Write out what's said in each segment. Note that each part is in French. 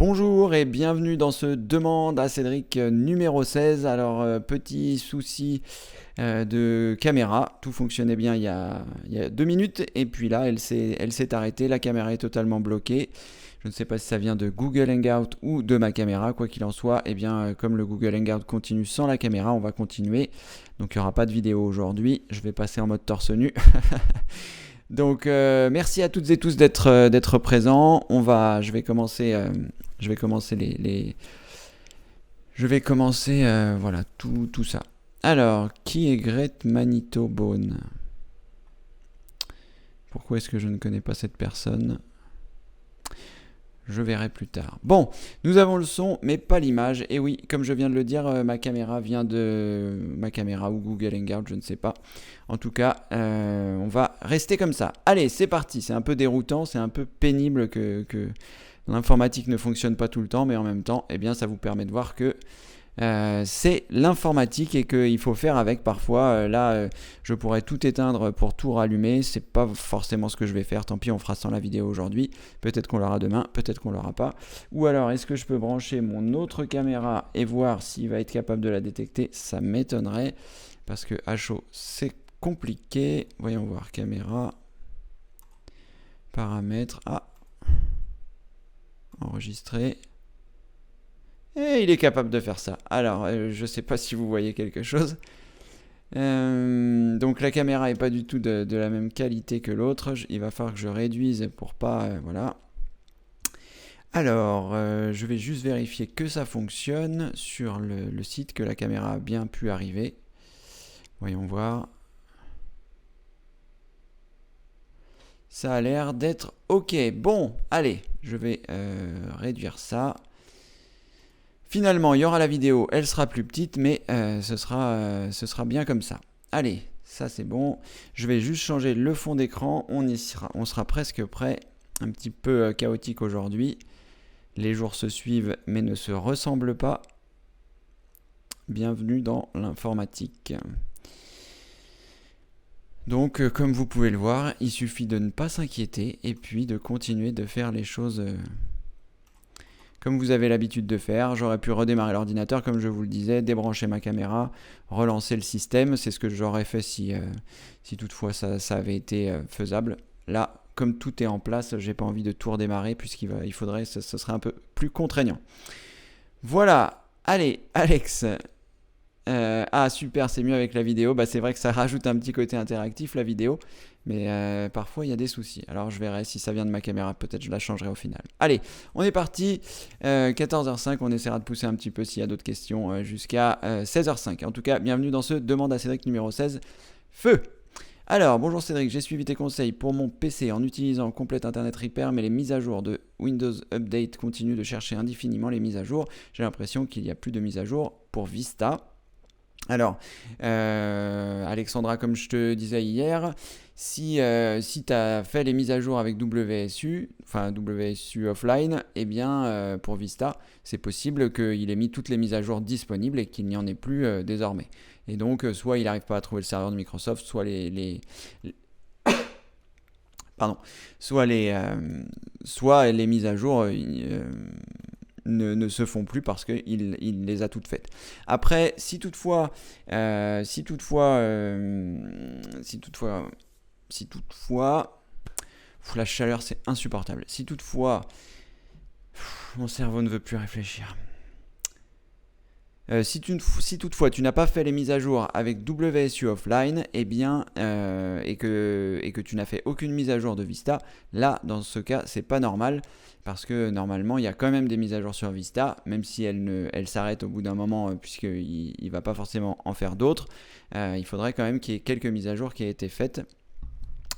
Bonjour et bienvenue dans ce Demande à Cédric numéro 16. Alors, petit souci de caméra. Tout fonctionnait bien il y a 2 minutes et puis là, elle s'est arrêtée. La caméra est totalement bloquée. Je ne sais pas si ça vient de Google Hangout ou de ma caméra. Quoi qu'il en soit, eh bien, comme le Google Hangout continue sans la caméra, on va continuer. Donc, il n'y aura pas de vidéo aujourd'hui. Je vais passer en mode torse nu. Donc merci à toutes et tous d'être présents. Je vais commencer voilà tout ça. Alors, qui est Great Manito Bone? Pourquoi est-ce que je ne connais pas cette personne? Je verrai plus tard. Bon, nous avons le son, mais pas l'image. Et oui, comme je viens de le dire, ma caméra vient de ma caméra ou Google Hangout, je ne sais pas. En tout cas, on va rester comme ça. Allez, c'est parti. C'est un peu déroutant, c'est un peu pénible que l'informatique ne fonctionne pas tout le temps, mais en même temps, eh bien, ça vous permet de voir que c'est l'informatique et qu'il faut faire avec parfois. Je pourrais tout éteindre pour tout rallumer. C'est pas forcément ce que je vais faire. Tant pis, on fera sans la vidéo aujourd'hui. Peut-être qu'on l'aura demain, peut-être qu'on l'aura pas. Ou alors, est-ce que je peux brancher mon autre caméra et voir s'il va être capable de la détecter? Ça m'étonnerait parce que à chaud, c'est compliqué. Voyons voir, caméra, paramètres, enregistrer. Et il est capable de faire ça. Alors, je ne sais pas si vous voyez quelque chose. Donc la caméra n'est pas du tout de la même qualité que l'autre. Il va falloir que je réduise pour pas... voilà. Alors, je vais juste vérifier que ça fonctionne sur le site, que la caméra a bien pu arriver. Voyons voir. Ça a l'air d'être OK. Bon, allez, je vais réduire ça. Finalement, il y aura la vidéo, elle sera plus petite, mais ce sera bien comme ça. Allez, ça c'est bon. Je vais juste changer le fond d'écran, on sera presque prêt. Un petit peu chaotique aujourd'hui. Les jours se suivent mais ne se ressemblent pas. Bienvenue dans l'informatique. Donc, comme vous pouvez le voir, il suffit de ne pas s'inquiéter et puis de continuer de faire les choses... comme vous avez l'habitude de faire. J'aurais pu redémarrer l'ordinateur, comme je vous le disais, débrancher ma caméra, relancer le système. C'est ce que j'aurais fait si toutefois ça avait été faisable. Là, comme tout est en place, j'ai pas envie de tout redémarrer puisqu'il faudrait, ce serait un peu plus contraignant. Voilà, allez, Alex. Super, c'est mieux avec la vidéo. C'est vrai que ça rajoute un petit côté interactif, la vidéo. Mais parfois, il y a des soucis. Alors, je verrai si ça vient de ma caméra. Peut-être je la changerai au final. Allez, on est parti. 14h05, on essaiera de pousser un petit peu s'il y a d'autres questions jusqu'à 16h05. En tout cas, bienvenue dans ce Demande à Cédric numéro 16. Feu! Alors, bonjour Cédric, j'ai suivi tes conseils pour mon PC en utilisant Complete Internet Repair, mais les mises à jour de Windows Update continuent de chercher indéfiniment les mises à jour. J'ai l'impression qu'il n'y a plus de mises à jour pour Vista. Alors, Alexandra, comme je te disais hier, si tu as fait les mises à jour avec WSU, enfin WSU Offline, eh bien pour Vista, c'est possible qu'il ait mis toutes les mises à jour disponibles et qu'il n'y en ait plus désormais. Et donc, soit il n'arrive pas à trouver le serveur de Microsoft, soit soit les mises à jour ne se font plus parce qu'il les a toutes faites. Après, si toutefois, la chaleur c'est insupportable. Si toutefois, mon cerveau ne veut plus réfléchir. Si toutefois tu n'as pas fait les mises à jour avec WSU Offline, et que tu n'as fait aucune mise à jour de Vista, là dans ce cas c'est pas normal parce que normalement il y a quand même des mises à jour sur Vista, même si elle s'arrête au bout d'un moment puisqu'il ne va pas forcément en faire d'autres. Il faudrait quand même qu'il y ait quelques mises à jour qui aient été faites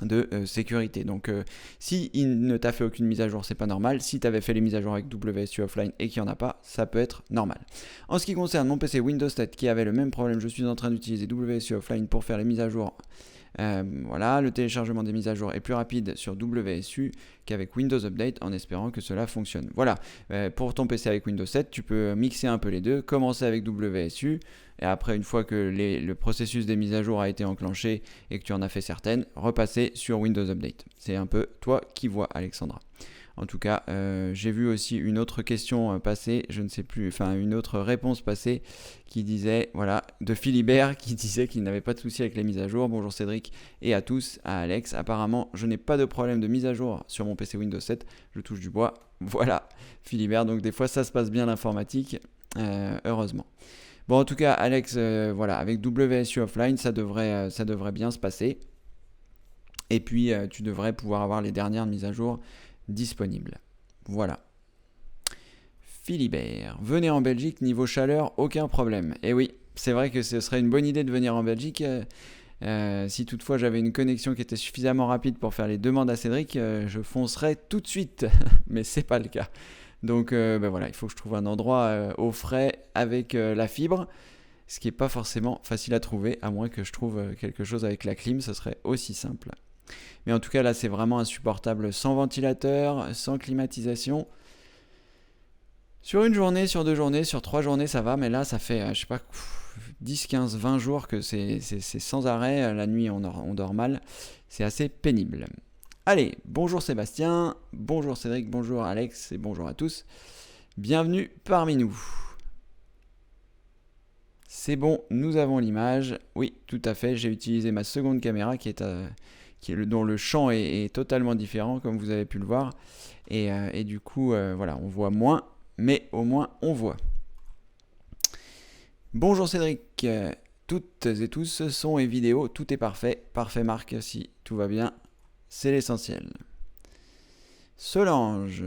de sécurité. Donc si il ne t'a fait aucune mise à jour, c'est pas normal. Si tu avais fait les mises à jour avec WSU Offline et qu'il n'y en a pas, ça peut être normal. En ce qui concerne mon PC Windows 7 qui avait le même problème, je suis en train d'utiliser WSU Offline pour faire les mises à jour. Voilà, le téléchargement des mises à jour est plus rapide sur WSU qu'avec Windows Update en espérant que cela fonctionne. Voilà, pour ton PC avec Windows 7, tu peux mixer un peu les deux, commencer avec WSU et après une fois que le processus des mises à jour a été enclenché et que tu en as fait certaines, repasser sur Windows Update. C'est un peu toi qui vois, Alexandra. En tout cas, j'ai vu aussi une autre question passer, je ne sais plus, enfin une autre réponse passer qui disait, voilà, de Philibert qui disait qu'il n'avait pas de souci avec les mises à jour. Bonjour Cédric et à tous, à Alex. Apparemment, je n'ai pas de problème de mise à jour sur mon PC Windows 7. Je touche du bois. Voilà, Philibert. Donc des fois, ça se passe bien l'informatique, heureusement. Bon, en tout cas, Alex, voilà, avec WSU Offline, ça devrait bien se passer. Et puis, tu devrais pouvoir avoir les dernières mises à jour disponibles. Voilà. Philibert, venez en Belgique, niveau chaleur, aucun problème. Et oui, c'est vrai que ce serait une bonne idée de venir en Belgique. Si toutefois j'avais une connexion qui était suffisamment rapide pour faire les demandes à Cédric, je foncerais tout de suite. Mais c'est pas le cas. Donc voilà, il faut que je trouve un endroit au frais avec la fibre, ce qui n'est pas forcément facile à trouver, à moins que je trouve quelque chose avec la clim, ce serait aussi simple. Mais en tout cas, là, c'est vraiment insupportable sans ventilateur, sans climatisation. Sur une journée, sur 2 journées, sur 3 journées, ça va, mais là, ça fait, je sais pas, 10, 15, 20 jours que c'est sans arrêt. La nuit, on dort mal. C'est assez pénible. Allez, bonjour Sébastien, bonjour Cédric, bonjour Alex et bonjour à tous. Bienvenue parmi nous. C'est bon, nous avons l'image. Oui, tout à fait, j'ai utilisé ma seconde caméra dont le champ est totalement différent, comme vous avez pu le voir. Et du coup, voilà, on voit moins, mais au moins on voit. Bonjour Cédric, toutes et tous, son et vidéo, tout est parfait. Parfait Marc, si tout va bien, c'est l'essentiel. Solange.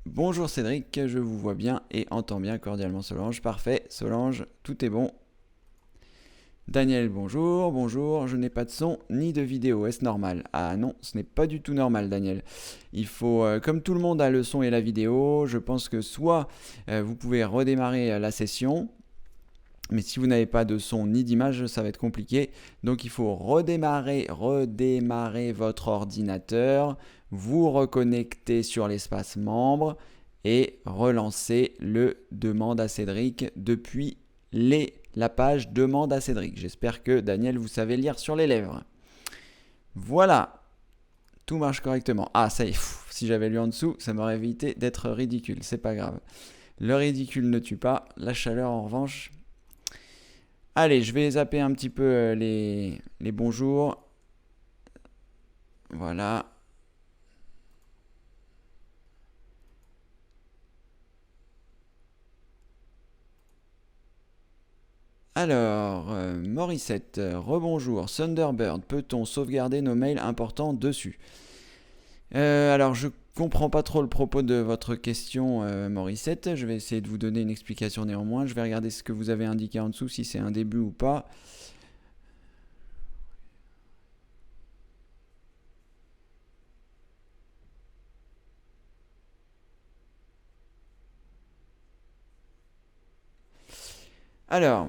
Bonjour Cédric, je vous vois bien et entends bien cordialement Solange. Parfait, Solange, tout est bon. Daniel, bonjour, bonjour, je n'ai pas de son ni de vidéo, est-ce normal? Ah non, ce n'est pas du tout normal Daniel. Il faut, comme tout le monde a le son et la vidéo, je pense que soit vous pouvez redémarrer la session, mais si vous n'avez pas de son ni d'image, ça va être compliqué. Donc il faut redémarrer votre ordinateur, vous reconnecter sur l'espace membre et relancer le demande à Cédric depuis la page demande à Cédric. J'espère que Daniel, vous savez lire sur les lèvres. Voilà, tout marche correctement. Ah ça y est, si j'avais lu en dessous, ça m'aurait évité d'être ridicule, c'est pas grave. Le ridicule ne tue pas, la chaleur en revanche. Allez, je vais zapper un petit peu les bonjours. Voilà. Alors, Morissette, rebonjour. Thunderbird, peut-on sauvegarder nos mails importants dessus? Alors, je comprends pas trop le propos de votre question, Morissette. Je vais essayer de vous donner une explication néanmoins. Je vais regarder ce que vous avez indiqué en dessous, si c'est un début ou pas. Alors,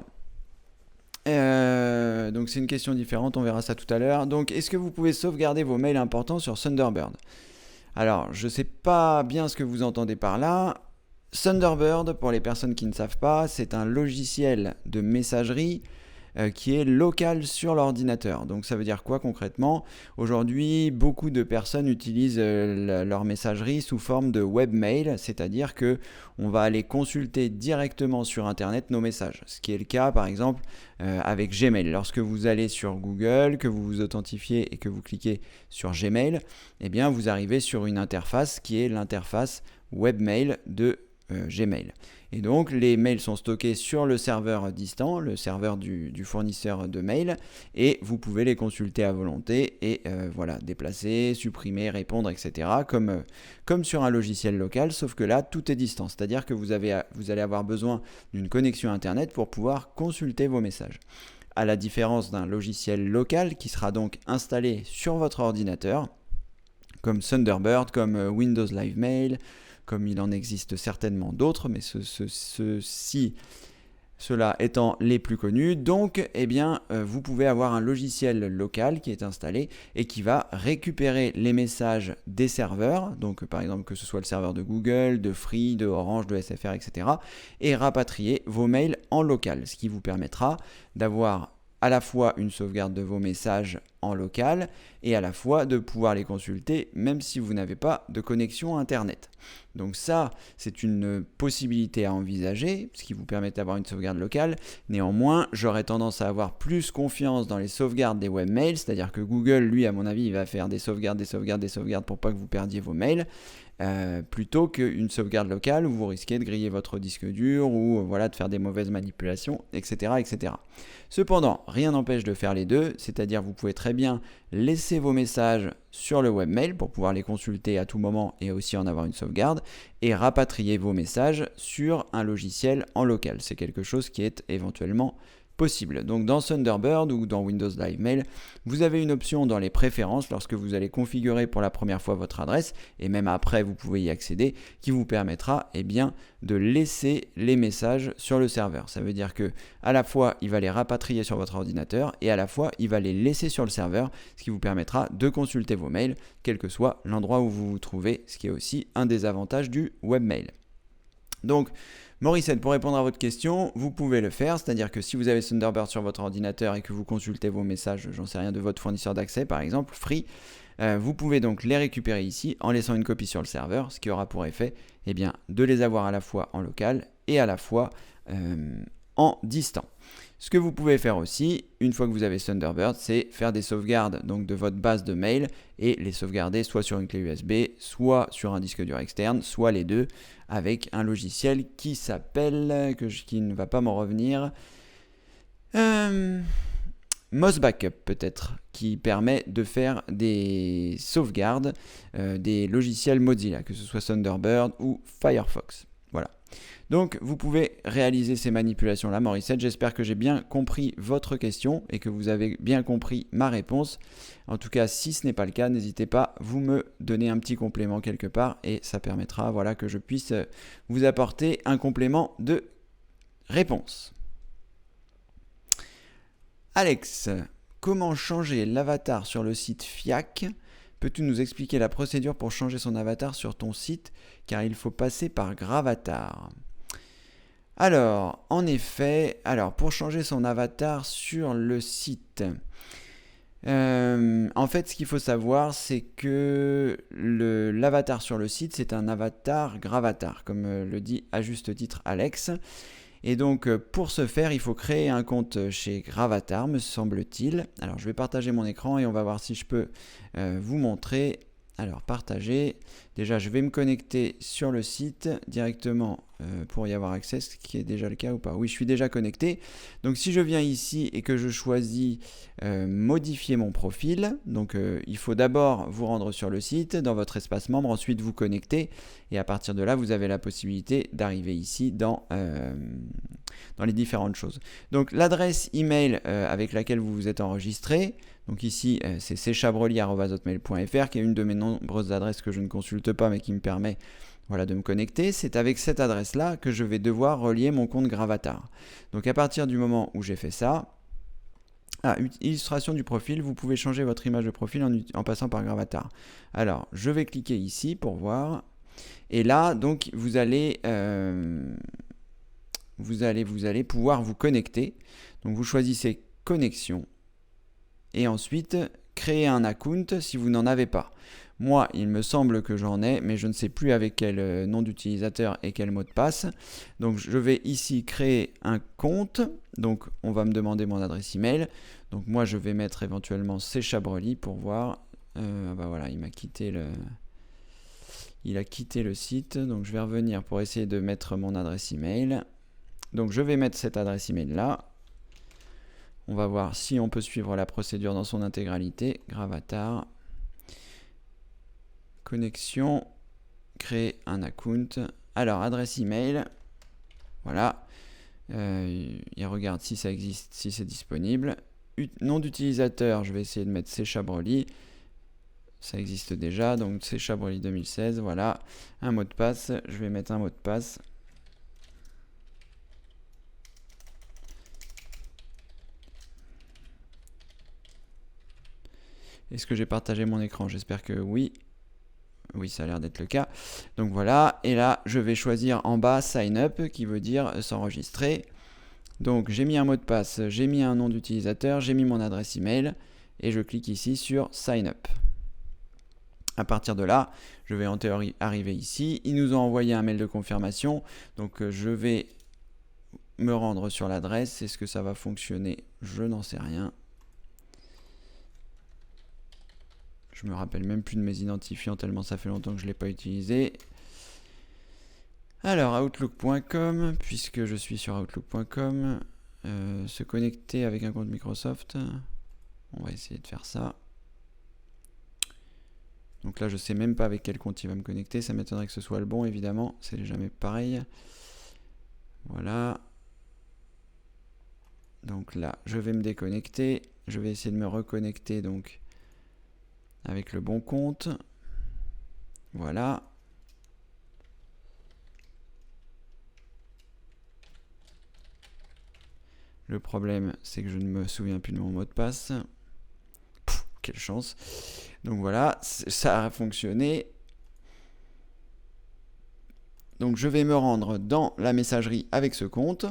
donc c'est une question différente, on verra ça tout à l'heure. Donc, est-ce que vous pouvez sauvegarder vos mails importants sur Thunderbird? Alors, je ne sais pas bien ce que vous entendez par là. Thunderbird, pour les personnes qui ne savent pas, c'est un logiciel de messagerie qui est local sur l'ordinateur. Donc ça veut dire quoi concrètement? Aujourd'hui, beaucoup de personnes utilisent leur messagerie sous forme de webmail, c'est-à-dire que on va aller consulter directement sur Internet nos messages. Ce qui est le cas par exemple avec Gmail. Lorsque vous allez sur Google, que vous vous authentifiez et que vous cliquez sur Gmail, eh bien vous arrivez sur une interface qui est l'interface webmail de Gmail. Et donc les mails sont stockés sur le serveur distant, le serveur du fournisseur de mails, et vous pouvez les consulter à volonté et voilà, déplacer, supprimer, répondre, etc. Comme sur un logiciel local, sauf que là tout est distant, c'est-à-dire que vous allez avoir besoin d'une connexion internet pour pouvoir consulter vos messages. À la différence d'un logiciel local qui sera donc installé sur votre ordinateur, comme Thunderbird, comme Windows Live Mail, comme il en existe certainement d'autres, mais ceux-là étant les plus connus. Donc, eh bien, vous pouvez avoir un logiciel local qui est installé et qui va récupérer les messages des serveurs, donc par exemple que ce soit le serveur de Google, de Free, de Orange, de SFR, etc., et rapatrier vos mails en local, ce qui vous permettra d'avoir à la fois une sauvegarde de vos messages en local et à la fois de pouvoir les consulter même si vous n'avez pas de connexion Internet. Donc ça, c'est une possibilité à envisager, ce qui vous permet d'avoir une sauvegarde locale. Néanmoins, j'aurais tendance à avoir plus confiance dans les sauvegardes des webmails, c'est-à-dire que Google, lui, à mon avis, il va faire des sauvegardes pour pas que vous perdiez vos mails. Plutôt qu'une sauvegarde locale où vous risquez de griller votre disque dur ou de faire des mauvaises manipulations, etc., etc. Cependant, rien n'empêche de faire les deux, c'est-à-dire vous pouvez très bien laisser vos messages sur le webmail pour pouvoir les consulter à tout moment et aussi en avoir une sauvegarde et rapatrier vos messages sur un logiciel en local. C'est quelque chose qui est éventuellement possible. Donc dans Thunderbird ou dans Windows Live Mail, vous avez une option dans les préférences lorsque vous allez configurer pour la première fois votre adresse, et même après vous pouvez y accéder, qui vous permettra de laisser les messages sur le serveur. Ça veut dire que à la fois il va les rapatrier sur votre ordinateur et à la fois il va les laisser sur le serveur, ce qui vous permettra de consulter vos mails, quel que soit l'endroit où vous vous trouvez, ce qui est aussi un des avantages du webmail. Donc Morissette, pour répondre à votre question, vous pouvez le faire, c'est-à-dire que si vous avez Thunderbird sur votre ordinateur et que vous consultez vos messages, j'en sais rien, de votre fournisseur d'accès par exemple, Free, vous pouvez donc les récupérer ici en laissant une copie sur le serveur, ce qui aura pour effet de les avoir à la fois en local et à la fois en distant. Ce que vous pouvez faire aussi, une fois que vous avez Thunderbird, c'est faire des sauvegardes donc, de votre base de mail et les sauvegarder soit sur une clé USB, soit sur un disque dur externe, soit les deux, avec un logiciel qui s'appelle, qui ne va pas m'en revenir, Moz Backup peut-être, qui permet de faire des sauvegardes des logiciels Mozilla, que ce soit Thunderbird ou Firefox. Voilà. Donc vous pouvez réaliser ces manipulations-là, Morissette. J'espère que j'ai bien compris votre question et que vous avez bien compris ma réponse. En tout cas, si ce n'est pas le cas, n'hésitez pas, vous me donnez un petit complément quelque part et ça permettra que je puisse vous apporter un complément de réponse. Alex, comment changer l'avatar sur le site FIAC ? Peux-tu nous expliquer la procédure pour changer son avatar sur ton site, car il faut passer par Gravatar. Alors, en effet, pour changer son avatar sur le site, en fait, ce qu'il faut savoir, c'est que l'avatar sur le site, c'est un avatar Gravatar, comme le dit à juste titre Alex. Et donc, pour ce faire, il faut créer un compte chez Gravatar, me semble-t-il. Alors, je vais partager mon écran et on va voir si je peux vous montrer. Alors, partager. Déjà, je vais me connecter sur le site directement pour y avoir accès, ce qui est déjà le cas ou pas. Oui, je suis déjà connecté. Donc, si je viens ici et que je choisis modifier mon profil, donc il faut d'abord vous rendre sur le site, dans votre espace membre, ensuite vous connecter. Et à partir de là, vous avez la possibilité d'arriver ici dans les différentes choses. Donc, l'adresse email avec laquelle vous vous êtes enregistré, donc ici, c'est cchabroli@hotmail.fr, qui est une de mes nombreuses adresses que je ne consulte pas, mais qui me permet de me connecter. C'est avec cette adresse-là que je vais devoir relier mon compte Gravatar. Donc à partir du moment où j'ai fait ça, illustration du profil, vous pouvez changer votre image de profil en passant par Gravatar. Alors, je vais cliquer ici pour voir. Et là, donc, vous allez pouvoir vous connecter. Donc, vous choisissez connexion. Et ensuite, créer un account si vous n'en avez pas. Moi, il me semble que j'en ai, mais je ne sais plus avec quel nom d'utilisateur et quel mot de passe. Donc, je vais ici créer un compte. Donc, on va me demander mon adresse email. Donc, moi, je vais mettre éventuellement cchabroli pour voir. Il m'a quitté il a quitté le site. Donc, je vais revenir pour essayer de mettre mon adresse email. Donc, je vais mettre cette adresse email là. On va voir si on peut suivre la procédure dans son intégralité. Gravatar. Connexion. Créer un account. Alors, adresse email. Voilà. Il regarde si ça existe, si c'est disponible. Nom d'utilisateur, je vais essayer de mettre cchabroli. Ça existe déjà, donc cchabroli 2016. Voilà. Un mot de passe. Je vais mettre un mot de passe. Est-ce que j'ai partagé mon écran? J'espère que oui. Oui, ça a l'air d'être le cas. Donc voilà, et là, je vais choisir en bas Sign Up, qui veut dire s'enregistrer. Donc j'ai mis un mot de passe, j'ai mis un nom d'utilisateur, j'ai mis mon adresse email et je clique ici sur Sign Up. À partir de là, je vais en théorie arriver ici. Ils nous ont envoyé un mail de confirmation. Donc je vais me rendre sur l'adresse. Est-ce que ça va fonctionner? Je n'en sais rien. Je me rappelle même plus de mes identifiants tellement ça fait longtemps que je ne l'ai pas utilisé. Alors outlook.com, puisque je suis sur outlook.com, se connecter avec un compte Microsoft. On va essayer de faire ça. Donc là, je ne sais même pas avec quel compte il va me connecter. Ça m'étonnerait que ce soit le bon, évidemment. C'est jamais pareil. Voilà. Donc là, je vais me déconnecter. Je vais essayer de me reconnecter donc avec le bon compte. Voilà. Le problème, c'est que je ne me souviens plus de mon mot de passe. Pff, quelle chance. Donc voilà, ça a fonctionné. Donc je vais me rendre dans la messagerie avec ce compte.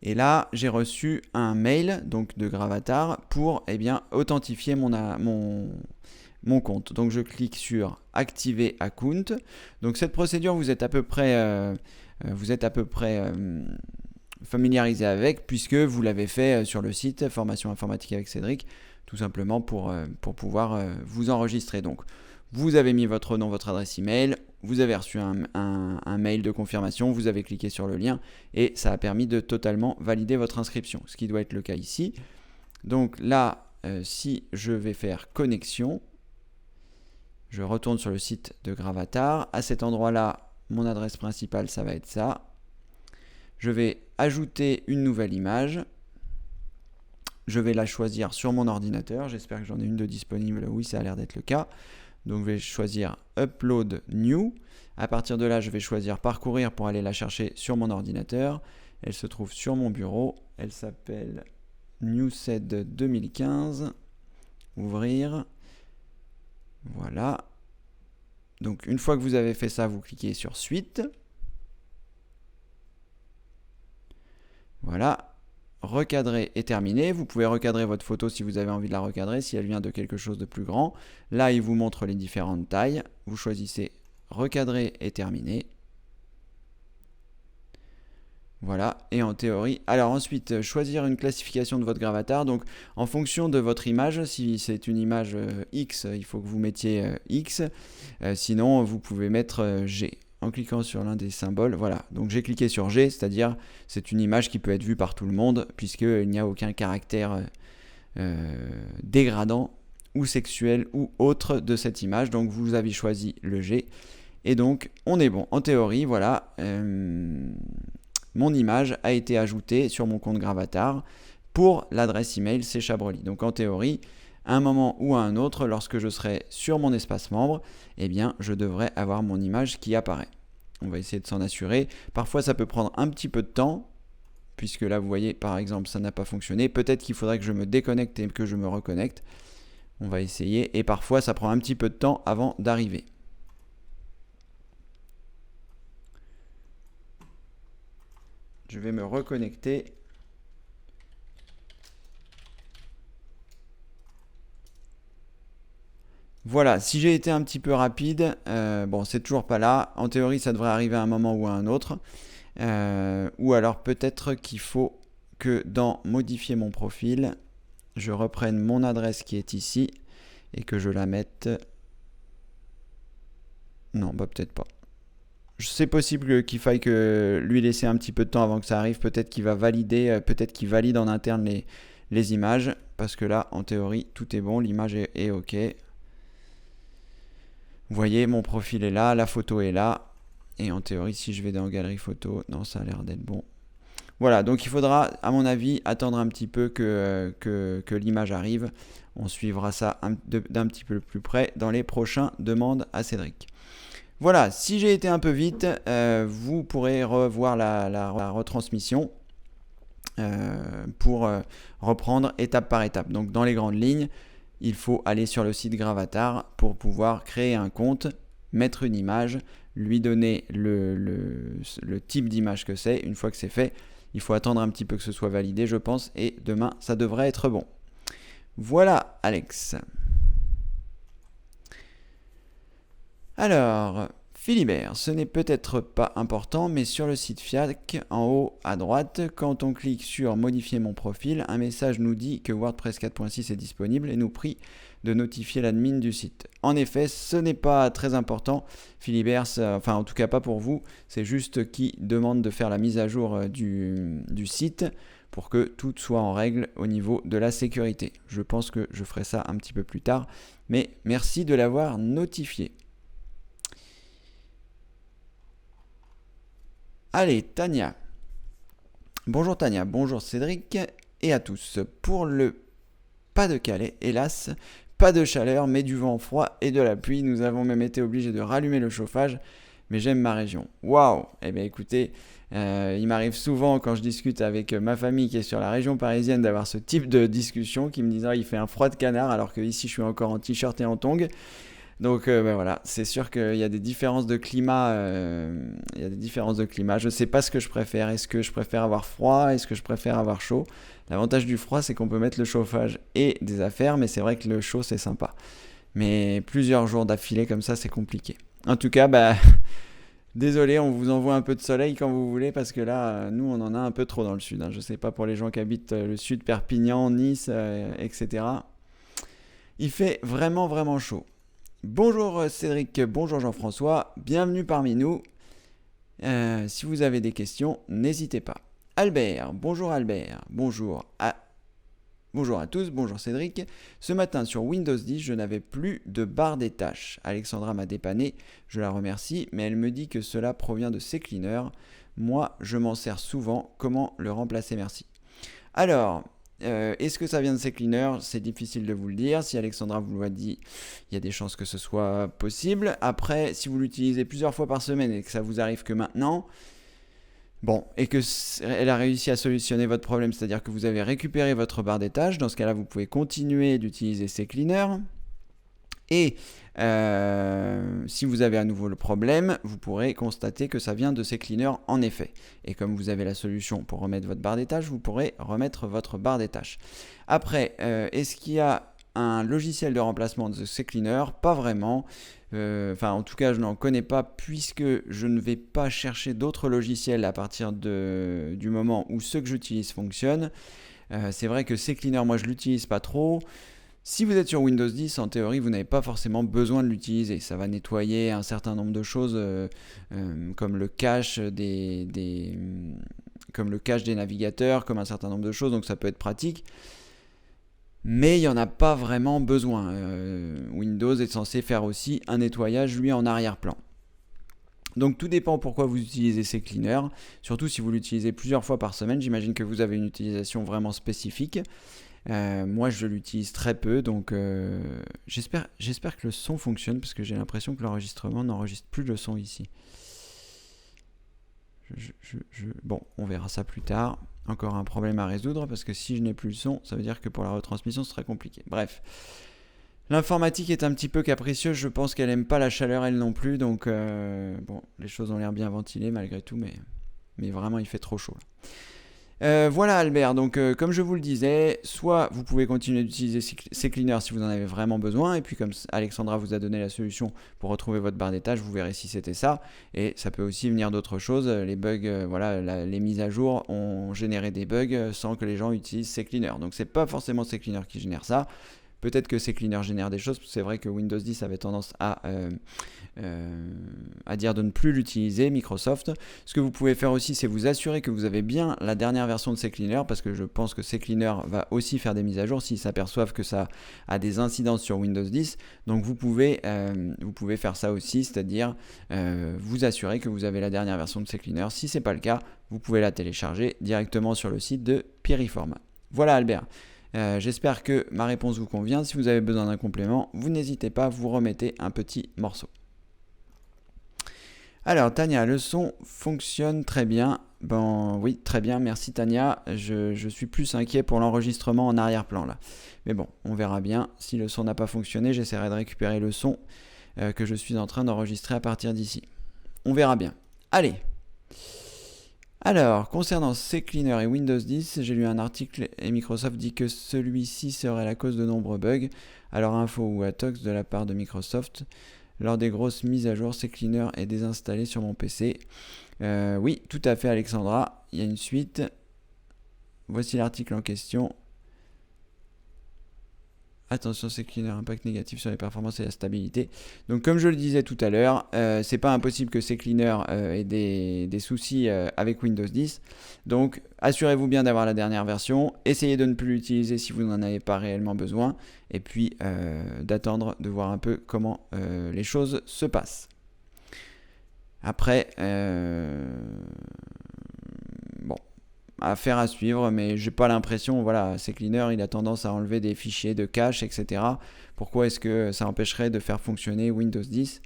Et là, j'ai reçu un mail donc de Gravatar pour authentifier mon compte. Donc je clique sur activer account. Donc cette procédure, vous êtes à peu près familiarisé avec, puisque vous l'avez fait sur le site Formation Informatique avec Cédric, tout simplement pour pouvoir vous enregistrer. Donc vous avez mis votre nom, votre adresse email, vous avez reçu un mail de confirmation, vous avez cliqué sur le lien et ça a permis de totalement valider votre inscription, ce qui doit être le cas ici. Donc là, si je vais faire connexion, je retourne sur le site de Gravatar. À cet endroit-là, mon adresse principale, ça va être ça. Je vais ajouter une nouvelle image. Je vais la choisir sur mon ordinateur. J'espère que j'en ai une de disponible. Oui, ça a l'air d'être le cas. Donc, je vais choisir Upload New. À partir de là, je vais choisir Parcourir pour aller la chercher sur mon ordinateur. Elle se trouve sur mon bureau. Elle s'appelle Newsed 2015. Ouvrir. Voilà. Donc, une fois que vous avez fait ça, vous cliquez sur Suite. Voilà, recadrer est terminé. Vous pouvez recadrer votre photo si vous avez envie de la recadrer, si elle vient de quelque chose de plus grand. Là, il vous montre les différentes tailles. Vous choisissez recadrer est terminé. Voilà, et en théorie. Alors ensuite, choisir une classification de votre Gravatar. Donc en fonction de votre image, si c'est une image X, il faut que vous mettiez X. Sinon, vous pouvez mettre G. En cliquant sur l'un des symboles, voilà. Donc j'ai cliqué sur G, c'est-à-dire c'est une image qui peut être vue par tout le monde, puisqu'il n'y a aucun caractère dégradant ou sexuel ou autre de cette image. Donc vous avez choisi le G. Et donc on est bon. En théorie, voilà, mon image a été ajoutée sur mon compte Gravatar pour l'adresse email C Chabroli. Donc en théorie, à un moment ou à un autre, lorsque je serai sur mon espace membre, eh bien, je devrais avoir mon image qui apparaît. On va essayer de s'en assurer. Parfois, ça peut prendre un petit peu de temps, puisque là, vous voyez, par exemple, ça n'a pas fonctionné. Peut-être qu'il faudrait que je me déconnecte et que je me reconnecte. On va essayer. Et parfois, ça prend un petit peu de temps avant d'arriver. Je vais me reconnecter. Voilà, si j'ai été un petit peu rapide, bon, c'est toujours pas là. En théorie, ça devrait arriver à un moment ou à un autre. Ou alors peut-être qu'il faut que dans modifier mon profil, je reprenne mon adresse qui est ici et que je la mette. Non, bah peut-être pas. C'est possible qu'il faille que lui laisser un petit peu de temps avant que ça arrive. Peut-être qu'il va valider, peut-être qu'il valide en interne les images. Parce que là, en théorie, tout est bon. L'image est OK. Vous voyez, mon profil est là, la photo est là. Et en théorie, si je vais dans Galerie Photo, non, ça a l'air d'être bon. Voilà, donc il faudra, à mon avis, attendre un petit peu que l'image arrive. On suivra ça d'un petit peu plus près dans les prochains demandes à Cédric. Voilà, si j'ai été un peu vite, vous pourrez revoir la retransmission pour reprendre étape par étape. Donc dans les grandes lignes, il faut aller sur le site Gravatar pour pouvoir créer un compte, mettre une image, lui donner le type d'image que c'est. Une fois que c'est fait, Il faut attendre un petit peu que ce soit validé, je pense, et demain, ça devrait être bon. Voilà, Alex. Alors, Philibert, ce n'est peut-être pas important, mais sur le site FIAC, en haut à droite, quand on clique sur modifier mon profil, un message nous dit que WordPress 4.6 est disponible et nous prie de notifier l'admin du site. En effet, ce n'est pas très important, Philibert, enfin en tout cas pas pour vous, c'est juste qui demande de faire la mise à jour du site pour que tout soit en règle au niveau de la sécurité. Je pense que je ferai ça un petit peu plus tard, mais merci de l'avoir notifié. Allez, Tania. Bonjour Tania, bonjour Cédric et à tous. Pour le Pas-de-Calais, hélas, pas de chaleur, mais du vent froid et de la pluie. Nous avons même été obligés de rallumer le chauffage, mais j'aime ma région. Waouh! Eh bien écoutez, il m'arrive souvent quand je discute avec ma famille qui est sur la région parisienne d'avoir ce type de discussion qui me disent il fait un froid de canard alors que ici je suis encore en t-shirt et en tongs. Donc voilà, c'est sûr qu'il y a des différences de climat. Je ne sais pas ce que je préfère. Est-ce que je préfère avoir froid? Est-ce que je préfère avoir chaud? L'avantage du froid, c'est qu'on peut mettre le chauffage et des affaires, mais c'est vrai que le chaud, c'est sympa. Mais plusieurs jours d'affilée comme ça, c'est compliqué. En tout cas, désolé, on vous envoie un peu de soleil quand vous voulez, parce que là, nous, on en a un peu trop dans le sud. Je ne sais pas pour les gens qui habitent le sud, Perpignan, Nice, etc. Il fait vraiment, vraiment chaud. Bonjour Cédric, bonjour Jean-François, bienvenue parmi nous. Si vous avez des questions, n'hésitez pas. Albert, bonjour Albert, bonjour à tous, bonjour Cédric. Ce matin sur Windows 10, je n'avais plus de barre des tâches. Alexandra m'a dépanné, je la remercie, mais elle me dit que cela provient de CCleaner. Moi, je m'en sers souvent, comment le remplacer? Merci. Alors, est-ce que ça vient de CCleaner? C'est difficile de vous le dire. Si Alexandra vous l'a dit, il y a des chances que ce soit possible. Après, si vous l'utilisez plusieurs fois par semaine et que ça vous arrive que maintenant, et que elle a réussi à solutionner votre problème, c'est-à-dire que vous avez récupéré votre barre des tâches, dans ce cas-là, vous pouvez continuer d'utiliser CCleaner. Et si vous avez à nouveau le problème, vous pourrez constater que ça vient de CCleaner en effet. Et comme vous avez la solution pour remettre votre barre des tâches, vous pourrez remettre votre barre des tâches. Après, est-ce qu'il y a un logiciel de remplacement de CCleaner? Pas vraiment. En tout cas, je n'en connais pas puisque je ne vais pas chercher d'autres logiciels à partir du moment où ceux que j'utilise fonctionnent. C'est vrai que CCleaner, moi, je ne l'utilise pas trop. Si vous êtes sur Windows 10, en théorie, vous n'avez pas forcément besoin de l'utiliser. Ça va nettoyer un certain nombre de choses comme le cache comme le cache des navigateurs, comme un certain nombre de choses, donc ça peut être pratique. Mais il n'y en a pas vraiment besoin. Windows est censé faire aussi un nettoyage, lui, en arrière-plan. Donc tout dépend pourquoi vous utilisez CCleaner, surtout si vous l'utilisez plusieurs fois par semaine. J'imagine que vous avez une utilisation vraiment spécifique. Moi je l'utilise très peu, donc j'espère que le son fonctionne, parce que j'ai l'impression que l'enregistrement n'enregistre plus le son ici. Bon, on verra ça plus tard. Encore un problème à résoudre, parce que si je n'ai plus le son, ça veut dire que pour la retransmission ce sera compliqué. Bref, l'informatique est un petit peu capricieuse, je pense qu'elle n'aime pas la chaleur elle non plus, donc les choses ont l'air bien ventilées malgré tout, mais vraiment il fait trop chaud là. Voilà Albert, donc comme je vous le disais, soit vous pouvez continuer d'utiliser CCleaner si vous en avez vraiment besoin, et puis comme Alexandra vous a donné la solution pour retrouver votre barre des tâches, vous verrez si c'était ça, et ça peut aussi venir d'autres choses. Les bugs, les mises à jour ont généré des bugs sans que les gens utilisent CCleaner, donc c'est pas forcément CCleaner qui génère ça. Peut-être que CCleaner génère des choses, c'est vrai que Windows 10 avait tendance à dire de ne plus l'utiliser, Microsoft. Ce que vous pouvez faire aussi, c'est vous assurer que vous avez bien la dernière version de CCleaner, parce que je pense que CCleaner va aussi faire des mises à jour s'ils s'aperçoivent que ça a des incidences sur Windows 10. Donc vous pouvez faire ça aussi, c'est-à-dire vous assurer que vous avez la dernière version de CCleaner. Si ce n'est pas le cas, vous pouvez la télécharger directement sur le site de Piriform. Voilà Albert. J'espère que ma réponse vous convient. Si vous avez besoin d'un complément, vous n'hésitez pas, vous remettez un petit morceau. Alors Tania, le son fonctionne très bien. Bon, oui, très bien, merci Tania. Je suis plus inquiet pour l'enregistrement en arrière-plan là. Mais bon, on verra bien. Si le son n'a pas fonctionné, j'essaierai de récupérer le son que je suis en train d'enregistrer à partir d'ici. On verra bien. Allez. Alors, concernant CCleaner et Windows 10, j'ai lu un article et Microsoft dit que celui-ci serait la cause de nombreux bugs. Alors, info ou atox de la part de Microsoft. Lors des grosses mises à jour, CCleaner est désinstallé sur mon PC. Oui, tout à fait Alexandra, il y a une suite. Voici l'article en question. Attention, CCleaner, impact négatif sur les performances et la stabilité. Donc comme je le disais tout à l'heure, c'est pas impossible que CCleaner ait des soucis avec Windows 10. Donc assurez-vous bien d'avoir la dernière version. Essayez de ne plus l'utiliser si vous n'en avez pas réellement besoin. Et puis d'attendre, de voir un peu comment les choses se passent. Après, bon, affaire à suivre, mais j'ai pas l'impression, voilà, CCleaner, il a tendance à enlever des fichiers de cache, etc. Pourquoi est-ce que ça empêcherait de faire fonctionner Windows 10 ?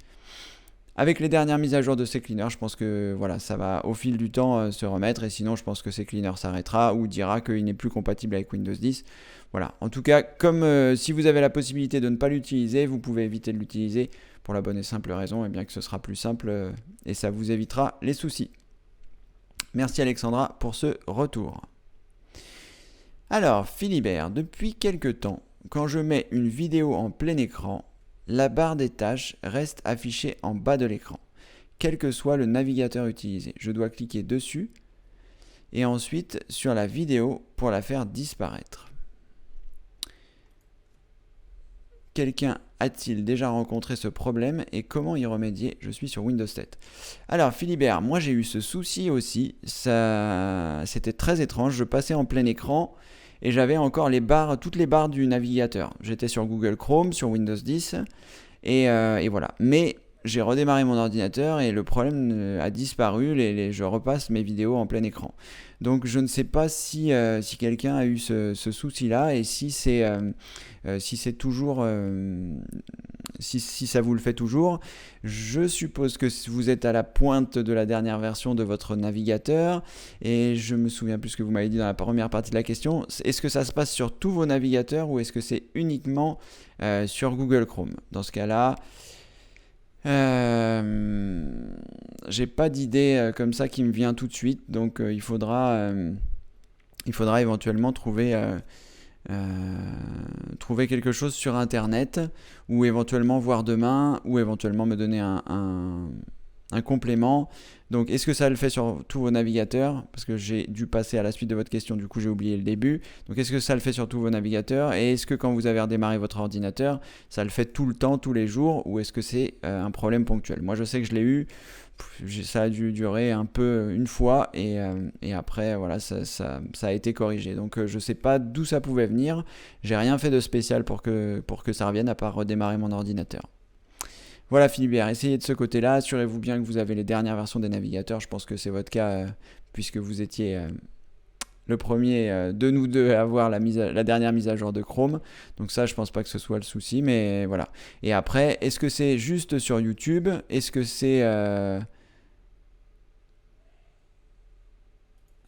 Avec les dernières mises à jour de CCleaner, je pense que voilà, ça va au fil du temps se remettre, et sinon je pense que CCleaner s'arrêtera ou dira qu'il n'est plus compatible avec Windows 10. Voilà, en tout cas, comme si vous avez la possibilité de ne pas l'utiliser, vous pouvez éviter de l'utiliser pour la bonne et simple raison, et bien que ce sera plus simple et ça vous évitera les soucis. Merci Alexandra pour ce retour. Alors, Philibert, depuis quelque temps, quand je mets une vidéo en plein écran, la barre des tâches reste affichée en bas de l'écran, quel que soit le navigateur utilisé. Je dois cliquer dessus et ensuite sur la vidéo pour la faire disparaître. Quelqu'un a-t-il déjà rencontré ce problème et comment y remédier? Je suis sur Windows 7. Alors Philibert, moi j'ai eu ce souci aussi, c'était très étrange, je passais en plein écran et j'avais encore toutes les barres du navigateur. J'étais sur Google Chrome, sur Windows 10 et voilà. Mais j'ai redémarré mon ordinateur et le problème a disparu, je repasse mes vidéos en plein écran. Donc je ne sais pas si quelqu'un a eu ce souci-là et si c'est toujours, si ça vous le fait toujours. Je suppose que vous êtes à la pointe de la dernière version de votre navigateur et je me souviens plus ce que vous m'avez dit dans la première partie de la question. Est-ce que ça se passe sur tous vos navigateurs ou est-ce que c'est uniquement sur Google Chrome? Dans ce cas-là, j'ai pas d'idée comme ça qui me vient tout de suite, donc il faudra éventuellement trouver quelque chose sur internet ou éventuellement voir demain ou éventuellement me donner un complément. Donc est-ce que ça le fait sur tous vos navigateurs? Parce que j'ai dû passer à la suite de votre question, du coup j'ai oublié le début. Donc est-ce que ça le fait sur tous vos navigateurs? Et est-ce que quand vous avez redémarré votre ordinateur, ça le fait tout le temps, tous les jours? Ou est-ce que c'est un problème ponctuel? Moi je sais que je l'ai eu, ça a dû durer un peu une fois et après voilà, ça a été corrigé. Donc je sais pas d'où ça pouvait venir. J'ai rien fait de spécial pour que ça revienne à part redémarrer mon ordinateur. Voilà Philibert, essayez de ce côté-là, assurez-vous bien que vous avez les dernières versions des navigateurs, je pense que c'est votre cas puisque vous étiez le premier de nous deux à avoir la dernière mise à jour de Chrome, donc ça je pense pas que ce soit le souci, mais voilà. Et après, est-ce que c'est juste sur YouTube? Est-ce que c'est...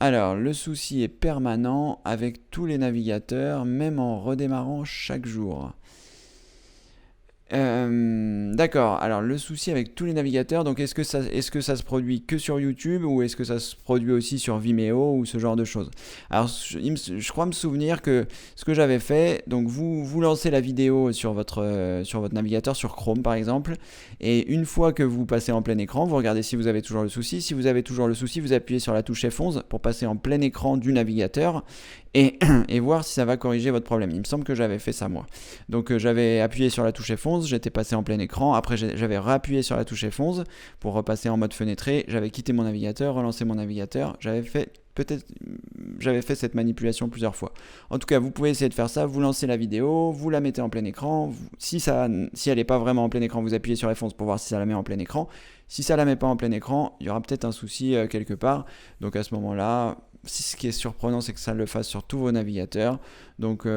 Alors, le souci est permanent avec tous les navigateurs, même en redémarrant chaque jour. D'accord, alors le souci avec tous les navigateurs, donc est-ce que ça se produit que sur YouTube ou est-ce que ça se produit aussi sur Vimeo ou ce genre de choses? Alors je crois me souvenir que ce que j'avais fait, donc vous lancez la vidéo sur votre navigateur, sur Chrome par exemple, et une fois que vous passez en plein écran, vous regardez si vous avez toujours le souci. Si vous avez toujours le souci, vous appuyez sur la touche F11 pour passer en plein écran du navigateur et voir si ça va corriger votre problème. Il me semble que j'avais fait ça moi. Donc j'avais appuyé sur la touche F11, j'étais passé en plein écran, après j'avais réappuyé sur la touche F11 pour repasser en mode fenêtré, j'avais quitté mon navigateur, relancé mon navigateur, j'avais fait cette manipulation plusieurs fois. En tout cas, vous pouvez essayer de faire ça, vous lancez la vidéo, vous la mettez en plein écran, si elle n'est pas vraiment en plein écran, vous appuyez sur F11 pour voir si ça la met en plein écran. Si ça la met pas en plein écran, il y aura peut-être un souci quelque part. Donc à ce moment-là, ce qui est surprenant, c'est que ça le fasse sur tous vos navigateurs. Donc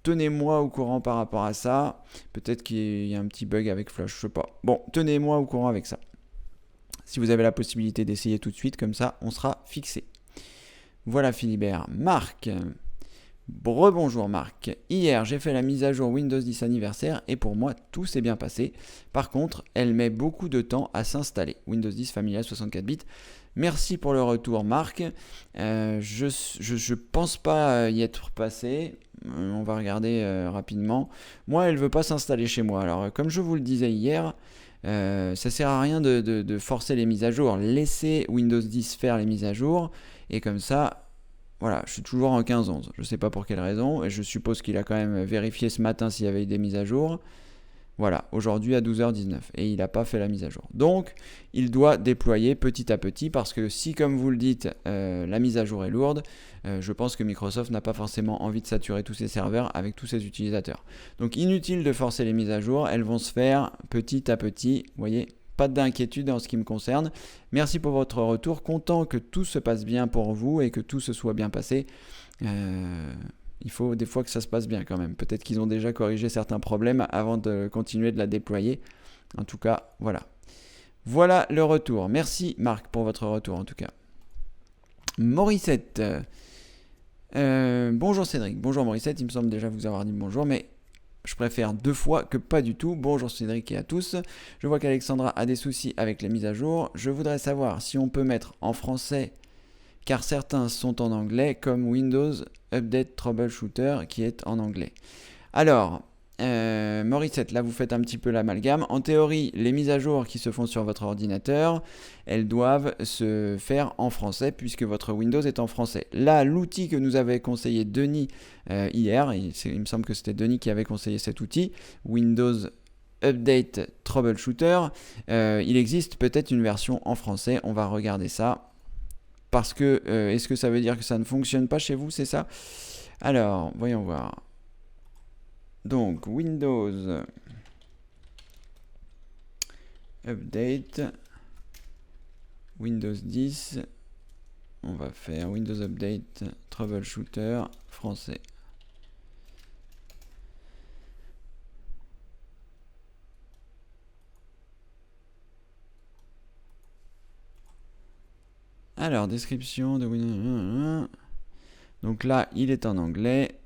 tenez-moi au courant par rapport à ça. Peut-être qu'il y a un petit bug avec Flash, je sais pas. Bon, tenez-moi au courant avec ça. Si vous avez la possibilité d'essayer tout de suite, comme ça, on sera fixé. Voilà Philibert. Marc, Rebonjour Marc. Hier, j'ai fait la mise à jour Windows 10 anniversaire et pour moi, tout s'est bien passé. Par contre, elle met beaucoup de temps à s'installer. Windows 10 familial 64 bits. Merci pour le retour Marc. Je pense pas y être passé. On va regarder rapidement. Moi, elle veut pas s'installer chez moi. Alors, comme je vous le disais hier, ça sert à rien de forcer les mises à jour. Laissez Windows 10 faire les mises à jour et comme ça. Voilà, je suis toujours en 15.11. Je ne sais pas pour quelle raison. Et je suppose qu'il a quand même vérifié ce matin s'il y avait eu des mises à jour. Voilà, aujourd'hui à 12h19. Et il n'a pas fait la mise à jour. Donc, il doit déployer petit à petit. Parce que si, comme vous le dites, la mise à jour est lourde, je pense que Microsoft n'a pas forcément envie de saturer tous ses serveurs avec tous ses utilisateurs. Donc, inutile de forcer les mises à jour. Elles vont se faire petit à petit. Vous voyez ? Pas d'inquiétude en ce qui me concerne. Merci pour votre retour. Content que tout se passe bien pour vous et que tout se soit bien passé. Il faut des fois que ça se passe bien quand même. Peut-être qu'ils ont déjà corrigé certains problèmes avant de continuer de la déployer. En tout cas, voilà. Voilà le retour. Merci Marc pour votre retour en tout cas. Morissette. Bonjour Cédric. Bonjour Morissette. Il me semble déjà vous avoir dit bonjour, mais je préfère 2 fois que pas du tout. Bonjour Cédric et à tous. Je vois qu'Alexandra a des soucis avec les mises à jour. Je voudrais savoir si on peut mettre en français, car certains sont en anglais, comme Windows Update Troubleshooter qui est en anglais. Alors, Morissette, là vous faites un petit peu l'amalgame. En théorie, les mises à jour qui se font sur votre ordinateur, elles doivent se faire en français puisque votre Windows est en français. Là, l'outil que nous avait conseillé Denis hier, il me semble que c'était Denis qui avait conseillé cet outil, Windows Update Troubleshooter, il existe peut-être une version en français, on va regarder ça. Parce que, est-ce que ça veut dire que ça ne fonctionne pas chez vous, c'est ça? Alors, voyons voir. Donc, Windows Update, Windows 10, on va faire Windows Update Troubleshooter français. Alors, description de Windows. Donc là, il est en anglais.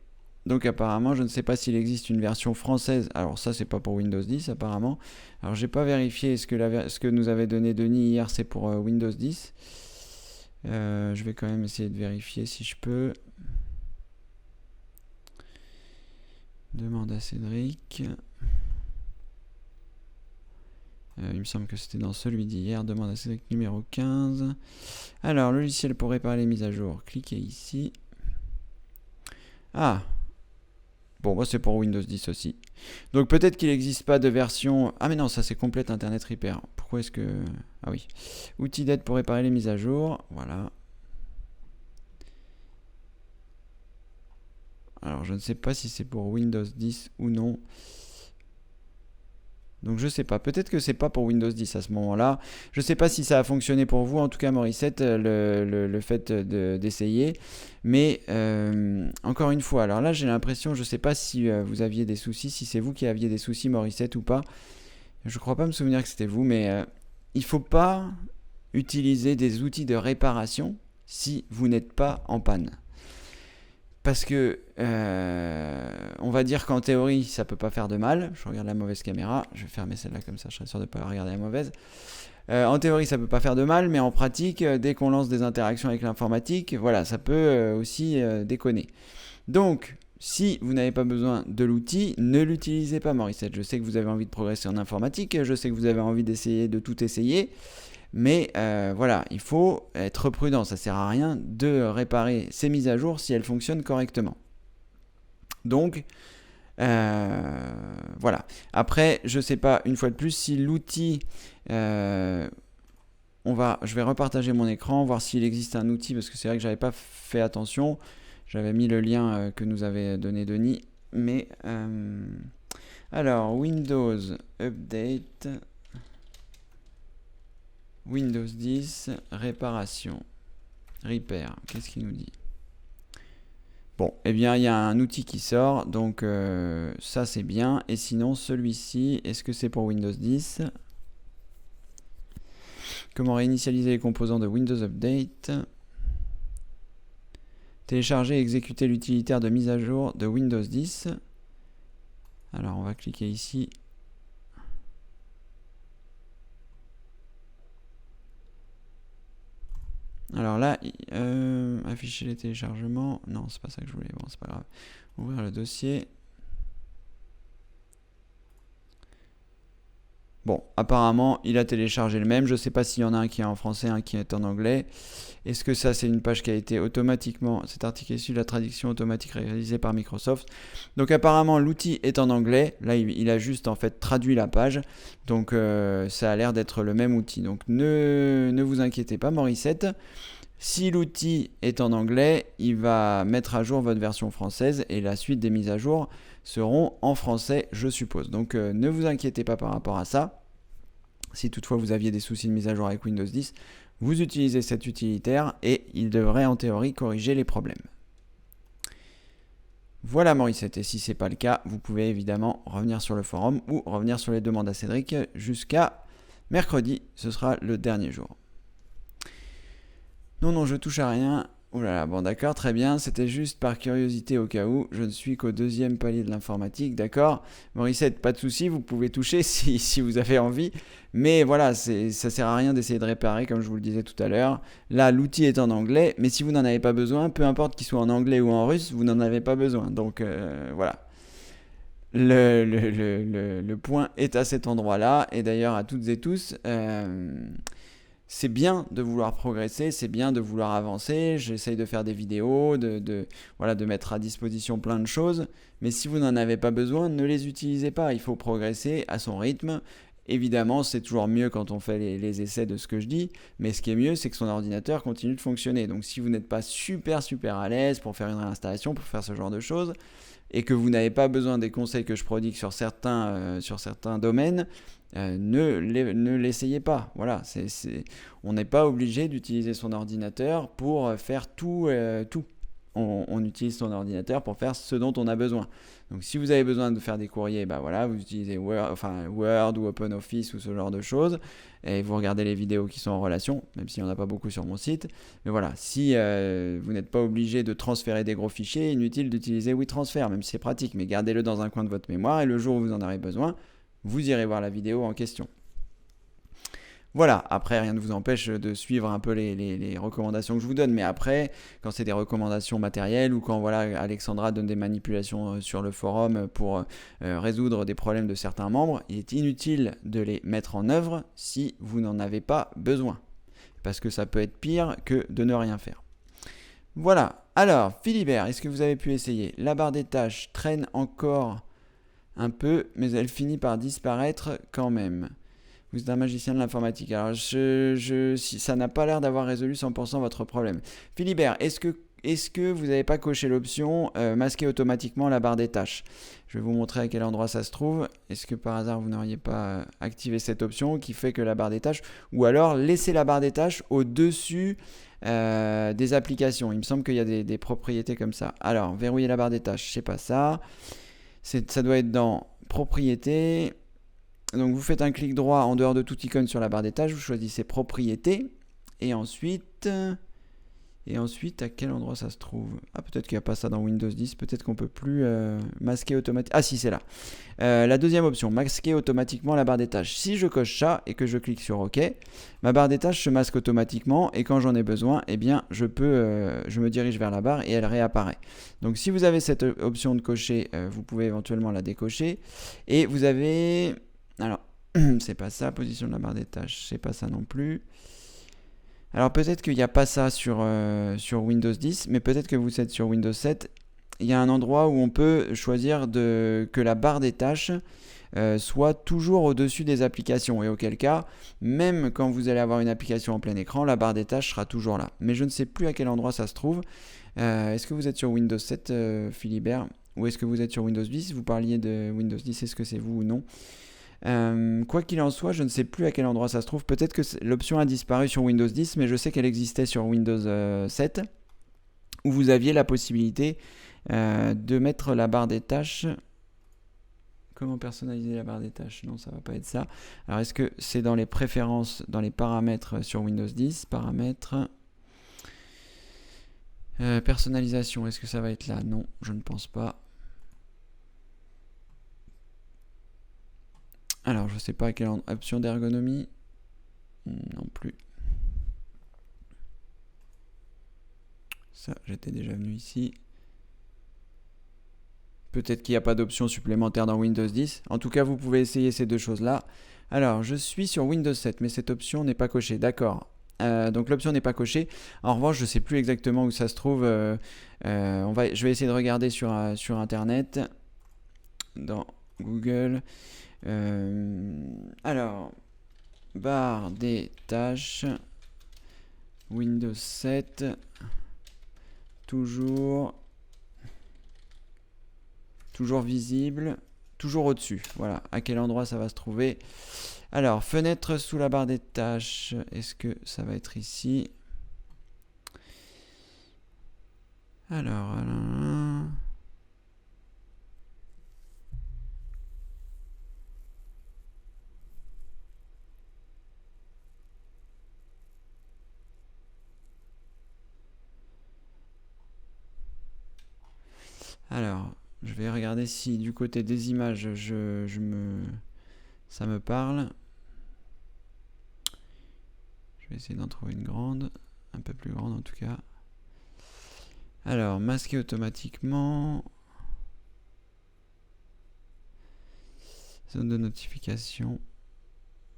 Donc apparemment, je ne sais pas s'il existe une version française. Alors ça, c'est pas pour Windows 10 apparemment. Alors j'ai pas vérifié ce que nous avait donné Denis hier, c'est pour Windows 10. Je vais quand même essayer de vérifier si je peux. Demande à Cédric. Il me semble que c'était dans celui d'hier. Demande à Cédric numéro 15. Alors, logiciel pour réparer les mises à jour. Cliquez ici. Ah, bon, moi c'est pour Windows 10 aussi. Donc peut-être qu'il n'existe pas de version... Ah mais non, ça c'est Complete Internet Repair. Pourquoi est-ce que... Ah oui. Outils d'aide pour réparer les mises à jour. Voilà. Alors je ne sais pas si c'est pour Windows 10 ou non. Donc je sais pas, peut-être que c'est pas pour Windows 10 à ce moment-là. Je sais pas si ça a fonctionné pour vous, en tout cas Morissette, le fait d'essayer. Mais encore une fois, alors là j'ai l'impression, je sais pas si vous aviez des soucis, si c'est vous qui aviez des soucis Morissette ou pas. Je crois pas me souvenir que c'était vous, mais il faut pas utiliser des outils de réparation si vous n'êtes pas en panne. Parce que on va dire qu'en théorie ça peut pas faire de mal. Je regarde la mauvaise caméra, je vais fermer celle-là comme ça, je serai sûr de ne pas regarder la mauvaise. En théorie ça peut pas faire de mal, mais en pratique, dès qu'on lance des interactions avec l'informatique, voilà, ça peut aussi déconner. Donc, si vous n'avez pas besoin de l'outil, ne l'utilisez pas Morissette. Je sais que vous avez envie de progresser en informatique, je sais que vous avez envie d'essayer de tout essayer. Mais voilà, il faut être prudent, ça ne sert à rien de réparer ces mises à jour si elles fonctionnent correctement. Donc, voilà. Après, je ne sais pas, une fois de plus, si l'outil... je vais repartager mon écran, voir s'il existe un outil, parce que c'est vrai que je n'avais pas fait attention. J'avais mis le lien que nous avait donné Denis. Mais, alors, Windows Update... Windows 10, réparation, repair, qu'est-ce qu'il nous dit? Bon, eh bien, il y a un outil qui sort, donc ça c'est bien. Et sinon, celui-ci, est-ce que c'est pour Windows 10? Comment réinitialiser les composants de Windows Update? Télécharger et exécuter l'utilitaire de mise à jour de Windows 10. Alors on va cliquer ici. Alors là, afficher les téléchargements. Non, c'est pas ça que je voulais. Bon, c'est pas grave. Ouvrir le dossier. Bon, apparemment, il a téléchargé le même. Je ne sais pas s'il y en a un qui est en français, un qui est en anglais. Est-ce que ça, c'est une page qui a été automatiquement... Cet article est issu de la traduction automatique réalisée par Microsoft. Donc apparemment, l'outil est en anglais. Là, il a juste en fait traduit la page. Donc ça a l'air d'être le même outil. Donc ne vous inquiétez pas, Morissette. Si l'outil est en anglais, il va mettre à jour votre version française et la suite des mises à jour seront en français, je suppose. Donc ne vous inquiétez pas par rapport à ça. Si toutefois vous aviez des soucis de mise à jour avec Windows 10, vous utilisez cet utilitaire et il devrait en théorie corriger les problèmes. Voilà Morissette, et si ce n'est pas le cas, vous pouvez évidemment revenir sur le forum ou revenir sur les demandes à Cédric jusqu'à mercredi, ce sera le dernier jour. Non, je touche à rien. Ouh là là, bon d'accord, très bien, c'était juste par curiosité au cas où, je ne suis qu'au 2e palier de l'informatique, d'accord. Morissette, pas de souci, vous pouvez toucher si vous avez envie, mais voilà, ça sert à rien d'essayer de réparer comme je vous le disais tout à l'heure. Là, l'outil est en anglais, mais si vous n'en avez pas besoin, peu importe qu'il soit en anglais ou en russe, vous n'en avez pas besoin, donc voilà. Le point est à cet endroit-là, et d'ailleurs à toutes et tous... c'est bien de vouloir progresser, c'est bien de vouloir avancer. J'essaye de faire des vidéos, de mettre à disposition plein de choses. Mais si vous n'en avez pas besoin, ne les utilisez pas. Il faut progresser à son rythme. Évidemment, c'est toujours mieux quand on fait les essais de ce que je dis. Mais ce qui est mieux, c'est que son ordinateur continue de fonctionner. Donc si vous n'êtes pas super à l'aise pour faire une réinstallation, pour faire ce genre de choses, et que vous n'avez pas besoin des conseils que je prodigue sur certains domaines, ne l'essayez pas. Voilà, on n'est pas obligé d'utiliser son ordinateur pour faire tout. On utilise son ordinateur pour faire ce dont on a besoin. Donc si vous avez besoin de faire des courriers, vous utilisez Word ou OpenOffice ou ce genre de choses, et vous regardez les vidéos qui sont en relation, même s'il n'y en a pas beaucoup sur mon site. Mais voilà, si vous n'êtes pas obligé de transférer des gros fichiers, inutile d'utiliser WeTransfer, même si c'est pratique, mais gardez-le dans un coin de votre mémoire, et le jour où vous en aurez besoin, vous irez voir la vidéo en question. Voilà, après rien ne vous empêche de suivre un peu les recommandations que je vous donne, mais après, quand c'est des recommandations matérielles ou quand voilà, Alexandra donne des manipulations sur le forum pour résoudre des problèmes de certains membres, il est inutile de les mettre en œuvre si vous n'en avez pas besoin, parce que ça peut être pire que de ne rien faire. Voilà, alors Philibert, est-ce que vous avez pu essayer? La barre des tâches traîne encore un peu, mais elle finit par disparaître quand même. Vous êtes un magicien de l'informatique. Alors, ça n'a pas l'air d'avoir résolu 100% votre problème. Philibert, est-ce que vous n'avez pas coché l'option masquer automatiquement la barre des tâches? Je vais vous montrer à quel endroit ça se trouve. Est-ce que par hasard vous n'auriez pas activé cette option qui fait que la barre des tâches, ou alors laisser la barre des tâches au-dessus des applications? Il me semble qu'il y a des propriétés comme ça. Alors, verrouiller la barre des tâches, c'est pas ça. Ça doit être dans propriétés. Donc vous faites un clic droit en dehors de toute icône sur la barre des tâches, vous choisissez propriétés, et ensuite à quel endroit ça se trouve? Ah, peut-être qu'il n'y a pas ça dans Windows 10, peut-être qu'on ne peut plus masquer automatiquement. Ah si, c'est là. La deuxième option, masquer automatiquement la barre des tâches. Si je coche ça et que je clique sur OK, ma barre des tâches se masque automatiquement, et quand j'en ai besoin, eh bien je me dirige vers la barre et elle réapparaît. Donc si vous avez cette option de cocher, vous pouvez éventuellement la décocher, et vous avez... Alors, c'est pas ça, position de la barre des tâches, c'est pas ça non plus. Alors peut-être qu'il n'y a pas ça sur Windows 10, mais peut-être que vous êtes sur Windows 7. Il y a un endroit où on peut choisir que la barre des tâches soit toujours au-dessus des applications. Et auquel cas, même quand vous allez avoir une application en plein écran, la barre des tâches sera toujours là. Mais je ne sais plus à quel endroit ça se trouve. Est-ce que vous êtes sur Windows 7, Philibert? Ou est-ce que vous êtes sur Windows 10? Vous parliez de Windows 10, est-ce que c'est vous ou non? Quoi qu'il en soit, je ne sais plus à quel endroit ça se trouve. Peut-être que l'option a disparu sur Windows 10, mais je sais qu'elle existait sur Windows 7, où vous aviez la possibilité de mettre la barre des tâches. Comment personnaliser la barre des tâches? Non, ça va pas être ça. Alors, est-ce que c'est dans les préférences, dans les paramètres sur Windows 10? Paramètres. Personnalisation, est-ce que ça va être là? Non, je ne pense pas. Alors, je sais pas quelle option d'ergonomie. Non plus. Ça, j'étais déjà venu ici. Peut-être qu'il n'y a pas d'option supplémentaire dans Windows 10. En tout cas, vous pouvez essayer ces deux choses-là. Alors, je suis sur Windows 7, mais cette option n'est pas cochée. D'accord. Donc l'option n'est pas cochée. En revanche, je ne sais plus exactement où ça se trouve. Je vais essayer de regarder sur Internet, dans Google. Alors, barre des tâches, Windows 7, toujours visible, toujours au-dessus. Voilà, à quel endroit ça va se trouver. Alors, fenêtre sous la barre des tâches, est-ce que ça va être ici? Alors, je vais regarder si du côté des images, ça me parle. Je vais essayer d'en trouver une grande, un peu plus grande en tout cas. Alors, masquer automatiquement. Zone de notification.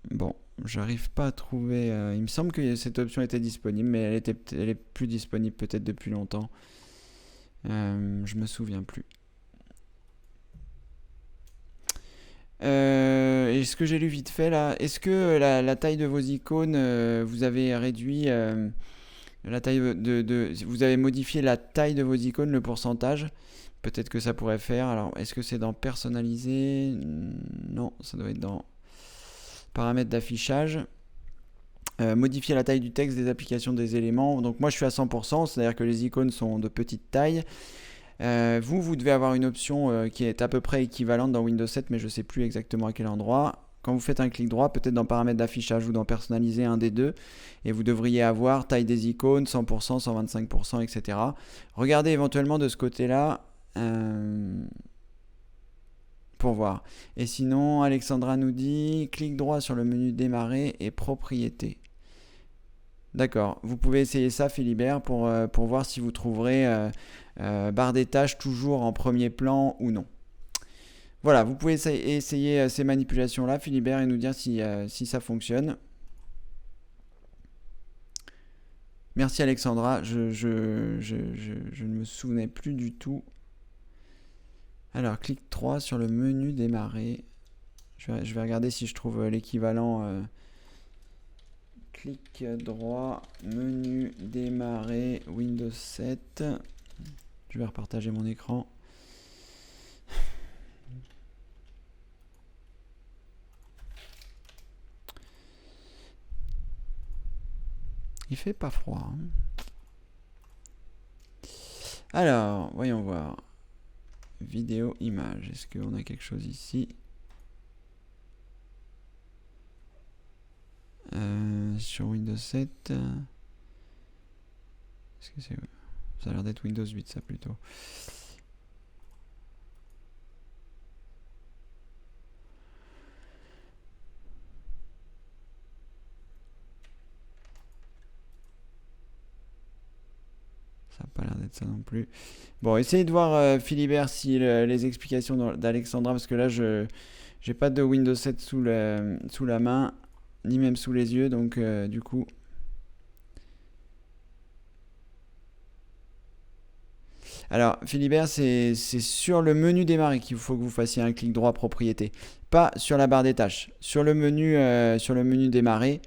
Bon, j'arrive pas à trouver. Il me semble que cette option était disponible, mais elle est plus disponible peut-être depuis longtemps. Je me souviens plus. Et ce que j'ai lu vite fait là, est-ce que la taille de vos icônes, vous avez réduit la taille vous avez modifié la taille de vos icônes, le pourcentage? Peut-être que ça pourrait faire. Alors, est-ce que c'est dans personnaliser? Non, ça doit être dans paramètres d'affichage. Modifier la taille du texte, des applications, des éléments. Donc moi je suis à 100%, c'est-à-dire que les icônes sont de petite taille. Vous devez avoir une option qui est à peu près équivalente dans Windows 7, mais je ne sais plus exactement à quel endroit. Quand vous faites un clic droit, peut-être dans paramètres d'affichage ou dans personnaliser, un des deux, et vous devriez avoir taille des icônes, 100%, 125%, etc. Regardez éventuellement de ce côté-là pour voir. Et sinon, Alexandra nous dit clic droit sur le menu démarrer et propriétés. D'accord, vous pouvez essayer ça, Philibert, pour voir si vous trouverez barre des tâches toujours en premier plan ou non. Voilà, vous pouvez essayer ces manipulations-là, Philibert, et nous dire si ça fonctionne. Merci Alexandra, je ne me souvenais plus du tout. Alors, clic 3 sur le menu démarrer. Je vais regarder si je trouve l'équivalent. Clic droit, menu démarrer, Windows 7. Je vais repartager mon écran. Il fait pas froid. Hein. Alors, voyons voir. Vidéo, image. Est-ce qu'on a quelque chose ici? Sur Windows 7. Est-ce que c'est... Ça a l'air d'être Windows 8, ça plutôt. Ça n'a pas l'air d'être ça non plus. Bon, essayez de voir, Philibert, si les explications d'Alexandra, parce que là, je n'ai pas de Windows 7 sous la main, ni même sous les yeux, donc du coup... Alors, Philibert, c'est sur le menu démarrer qu'il faut que vous fassiez un clic droit propriété, pas sur la barre des tâches. Sur le menu démarrer,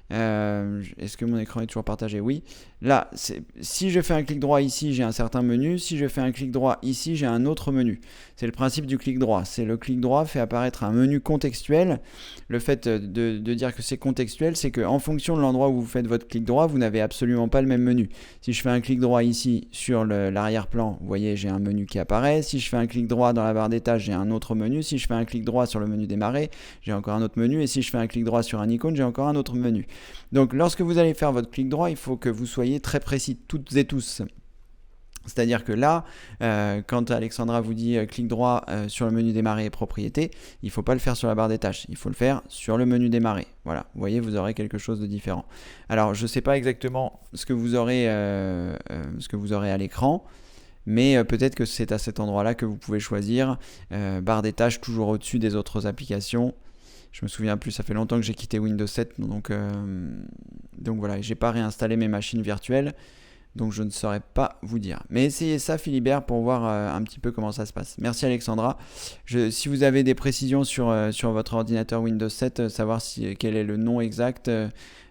est-ce que mon écran est toujours partagé? Oui. Là, si je fais un clic droit ici, j'ai un certain menu. Si je fais un clic droit ici, j'ai un autre menu. C'est le principe du clic droit. C'est le clic droit fait apparaître un menu contextuel. Le fait de dire que c'est contextuel, c'est qu'en fonction de l'endroit où vous faites votre clic droit, vous n'avez absolument pas le même menu. Si je fais un clic droit ici sur l'arrière-plan, vous voyez, j'ai un menu qui apparaît. Si je fais un clic droit dans la barre des tâches, j'ai un autre menu. Si je fais un clic droit sur le menu démarrer, j'ai encore un autre menu. Et si je fais un clic droit sur un icône, j'ai encore un autre menu. Donc lorsque vous allez faire votre clic droit, il faut que vous soyez très précis toutes et tous. C'est-à-dire que là, quand Alexandra vous dit clic droit sur le menu démarrer et propriété, il ne faut pas le faire sur la barre des tâches, il faut le faire sur le menu démarrer. Voilà, vous voyez, vous aurez quelque chose de différent. Alors, je ne sais pas exactement ce que vous aurez à l'écran, mais peut-être que c'est à cet endroit-là que vous pouvez choisir barre des tâches toujours au-dessus des autres applications. Je me souviens plus, ça fait longtemps que j'ai quitté Windows 7, donc voilà, j'ai pas réinstallé mes machines virtuelles. Donc je ne saurais pas vous dire. Mais essayez ça Philibert pour voir un petit peu comment ça se passe. Merci Alexandra. Si vous avez des précisions sur votre ordinateur Windows 7, savoir quel est le nom exact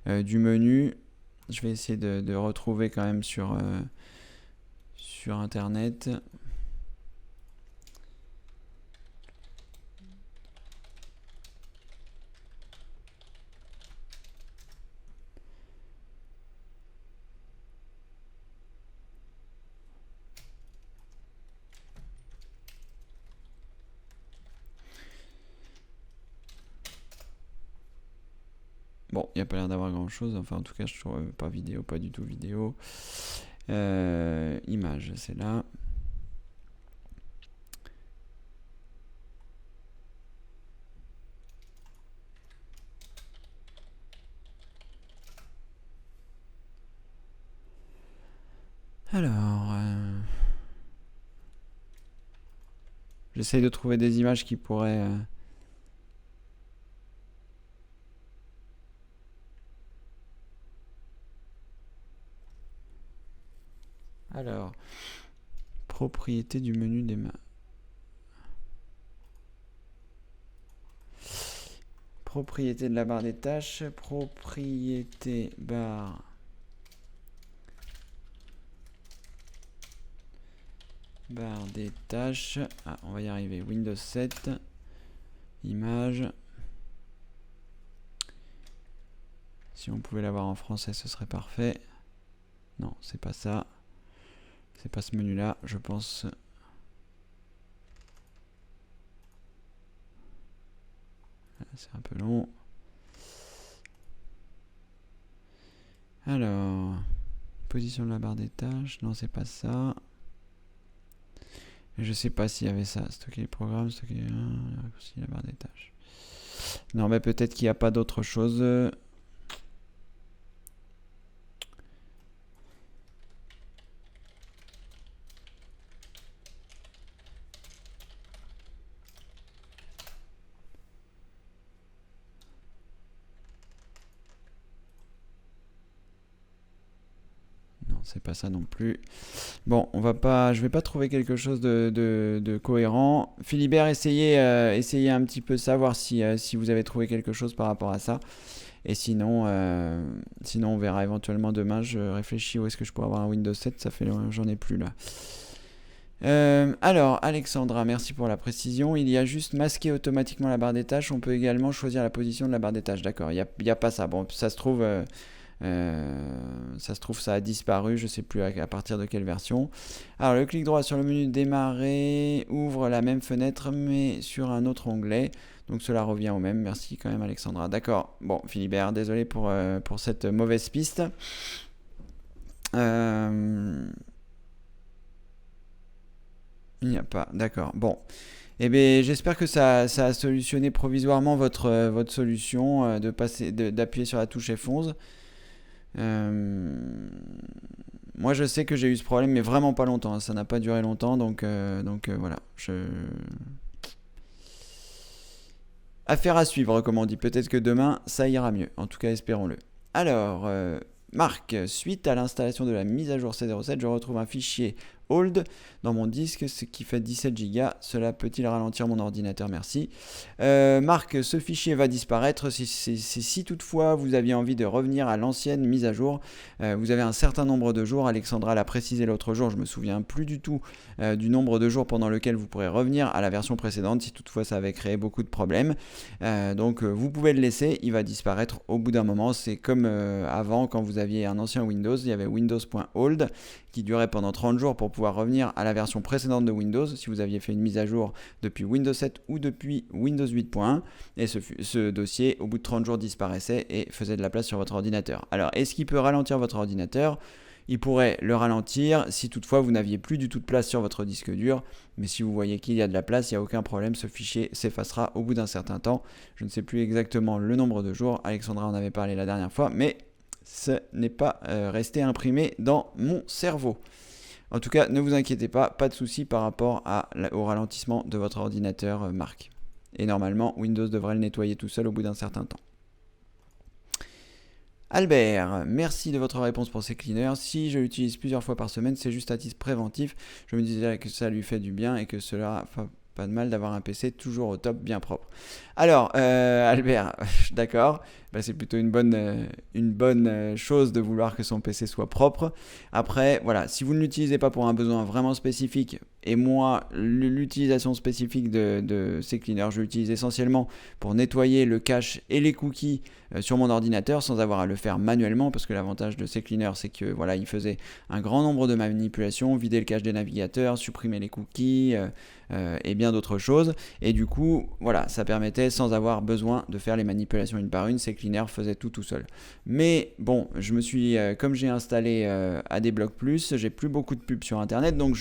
du menu. Je vais essayer de retrouver quand même sur Internet. Bon, il n'y a pas l'air d'avoir grand chose, enfin en tout cas je trouve pas vidéo, pas du tout vidéo. Image, c'est là. Alors, j'essaye de trouver des images qui pourraient... Alors, propriété du menu des mains. Propriété de la barre des tâches, propriété barre des tâches. Ah, on va y arriver. Windows 7, image. Si on pouvait l'avoir en français, ce serait parfait. Non, c'est pas ça. C'est pas ce menu-là, je pense. C'est un peu long. Alors, position de la barre des tâches. Non, c'est pas ça. Je sais pas s'il y avait ça. Stocker les programmes, stocker la barre des tâches. Non, mais peut-être qu'il n'y a pas d'autre chose. C'est pas ça non plus. Bon, je vais pas trouver quelque chose de cohérent. Philibert, essayez un petit peu ça, voir si vous avez trouvé quelque chose par rapport à ça. Et sinon, on verra éventuellement demain. Je réfléchis où est-ce que je pourrais avoir un Windows 7. Ça fait j'en ai plus là. Alors, Alexandra, merci pour la précision. Il y a juste masquer automatiquement la barre des tâches. On peut également choisir la position de la barre des tâches. D'accord, il n'y a pas ça. Bon, ça se trouve... ça a disparu, je sais plus à partir de quelle version. Alors le clic droit sur le menu démarrer ouvre la même fenêtre mais sur un autre onglet, donc cela revient au même. Merci quand même Alexandra. D'accord, bon Philibert, désolé pour cette mauvaise piste. Il n'y a pas, d'accord, bon. Eh bien, j'espère que ça a solutionné provisoirement votre solution d'appuyer sur la touche F11. Moi je sais que j'ai eu ce problème mais vraiment pas longtemps, hein. Ça n'a pas duré longtemps donc voilà, affaire à suivre comme on dit, peut-être que demain ça ira mieux, en tout cas espérons-le. Alors Marc, suite à l'installation de la mise à jour C07, je retrouve un fichier old dans mon disque, ce qui fait 17 Go. Cela peut-il ralentir mon ordinateur? Merci. Marc, ce fichier va disparaître si toutefois vous aviez envie de revenir à l'ancienne mise à jour. Vous avez un certain nombre de jours. Alexandra l'a précisé l'autre jour. Je me souviens plus du tout du nombre de jours pendant lequel vous pourrez revenir à la version précédente si toutefois ça avait créé beaucoup de problèmes. Donc vous pouvez le laisser. Il va disparaître au bout d'un moment. C'est comme avant quand vous aviez un ancien Windows. Il y avait Windows.old qui durait pendant 30 jours pour pouvoir revenir à la version précédente de Windows si vous aviez fait une mise à jour depuis Windows 7 ou depuis Windows 8.1, et ce dossier au bout de 30 jours disparaissait et faisait de la place sur votre ordinateur. Alors est-ce qu'il peut ralentir votre ordinateur? il pourrait le ralentir si toutefois vous n'aviez plus du tout de place sur votre disque dur. Mais si vous voyez qu'il y a de la place, il n'y a aucun problème, ce fichier s'effacera au bout d'un certain temps. Je ne sais plus exactement le nombre de jours, Alexandra en avait parlé la dernière fois, mais ce n'est pas resté imprimé dans mon cerveau. En tout cas, ne vous inquiétez pas, pas de souci par rapport au ralentissement de votre ordinateur Mac. Et normalement, Windows devrait le nettoyer tout seul au bout d'un certain temps. Albert, merci de votre réponse pour ces cleaners. Si je l'utilise plusieurs fois par semaine, c'est juste à titre préventif. Je me disais que ça lui fait du bien et que cela pas de mal d'avoir un PC toujours au top, bien propre. Alors, Albert, d'accord, c'est plutôt une bonne chose de vouloir que son PC soit propre. Après, voilà, si vous ne l'utilisez pas pour un besoin vraiment spécifique, et moi, l'utilisation spécifique de ces cleaners, je l'utilise essentiellement pour nettoyer le cache et les cookies sur mon ordinateur sans avoir à le faire manuellement, parce que l'avantage de ces cleaners, c'est que voilà, il faisait un grand nombre de manipulations, vider le cache des navigateurs, supprimer les cookies et bien d'autres choses. Et du coup, voilà, ça permettait sans avoir besoin de faire les manipulations une par une, ces cleaners faisaient tout seul. Mais bon, je me suis, comme j'ai installé AdBlock Plus, j'ai plus beaucoup de pubs sur internet, donc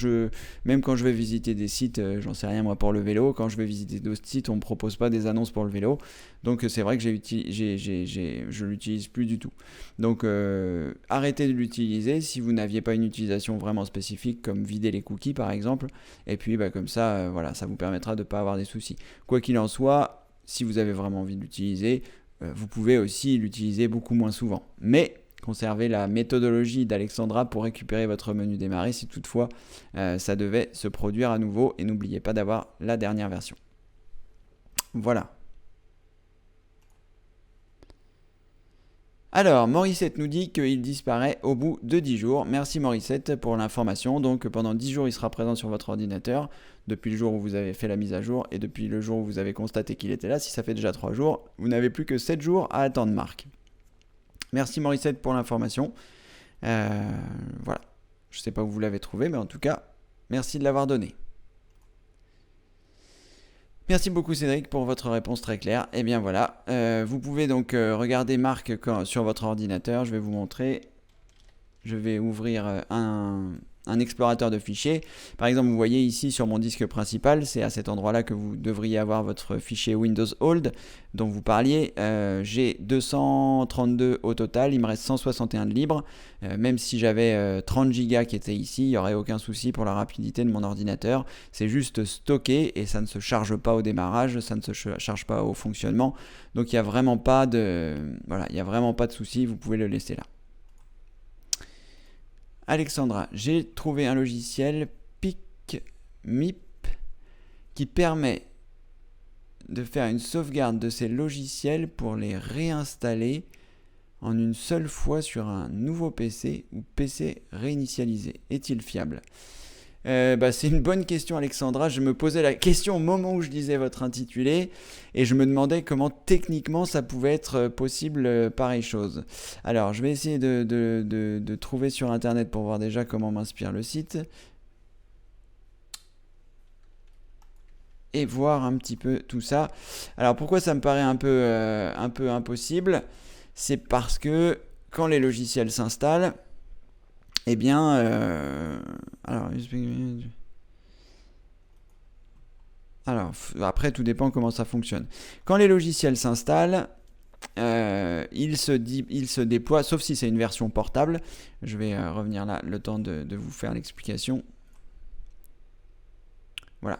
même quand je vais visiter des sites, j'en sais rien moi pour le vélo, quand je vais visiter d'autres sites, on me propose pas des annonces pour le vélo, donc c'est vrai que je l'utilise plus du tout. Donc arrêtez de l'utiliser si vous n'aviez pas une utilisation vraiment spécifique, comme vider les cookies par exemple, et puis comme ça, voilà, ça vous permettra de ne pas avoir des soucis. Quoi qu'il en soit, si vous avez vraiment envie de l'utiliser, vous pouvez aussi l'utiliser beaucoup moins souvent. Mais conservez la méthodologie d'Alexandra pour récupérer votre menu démarrer si toutefois ça devait se produire à nouveau, et n'oubliez pas d'avoir la dernière version. Voilà. Alors, Morissette nous dit qu'il disparaît au bout de 10 jours. Merci Morissette pour l'information. Donc pendant 10 jours, il sera présent sur votre ordinateur, depuis le jour où vous avez fait la mise à jour et depuis le jour où vous avez constaté qu'il était là. Si ça fait déjà 3 jours, vous n'avez plus que 7 jours à attendre, Marc. Merci Morissette pour l'information. Voilà. Je ne sais pas où vous l'avez trouvé, mais en tout cas, merci de l'avoir donné. Merci beaucoup Cédric pour votre réponse très claire. Et bien voilà, vous pouvez donc regarder Marc sur votre ordinateur. Je vais vous montrer. Je vais ouvrir un explorateur de fichiers. Par exemple, vous voyez ici sur mon disque principal, c'est à cet endroit-là que vous devriez avoir votre fichier Windows Old dont vous parliez. J'ai 232 au total, il me reste 161 de libre. Même si j'avais 30 Go qui étaient ici, il n'y aurait aucun souci pour la rapidité de mon ordinateur. C'est juste stocké et ça ne se charge pas au démarrage, ça ne se charge pas au fonctionnement. Donc il n'y a vraiment pas de souci, vous pouvez le laisser là. Alexandra, j'ai trouvé un logiciel PicMip qui permet de faire une sauvegarde de ces logiciels pour les réinstaller en une seule fois sur un nouveau PC ou PC réinitialisé. Est-il fiable ? C'est une bonne question Alexandra, je me posais la question au moment où je lisais votre intitulé et je me demandais comment techniquement ça pouvait être possible pareille chose. Alors je vais essayer de trouver sur internet pour voir déjà comment m'inspire le site et voir un petit peu tout ça. Alors pourquoi ça me paraît un peu impossible ? C'est parce que quand les logiciels s'installent, eh bien, après, tout dépend comment ça fonctionne. Quand les logiciels s'installent, ils se déploient, sauf si c'est une version portable. Je vais revenir là, le temps de vous faire l'explication. Voilà.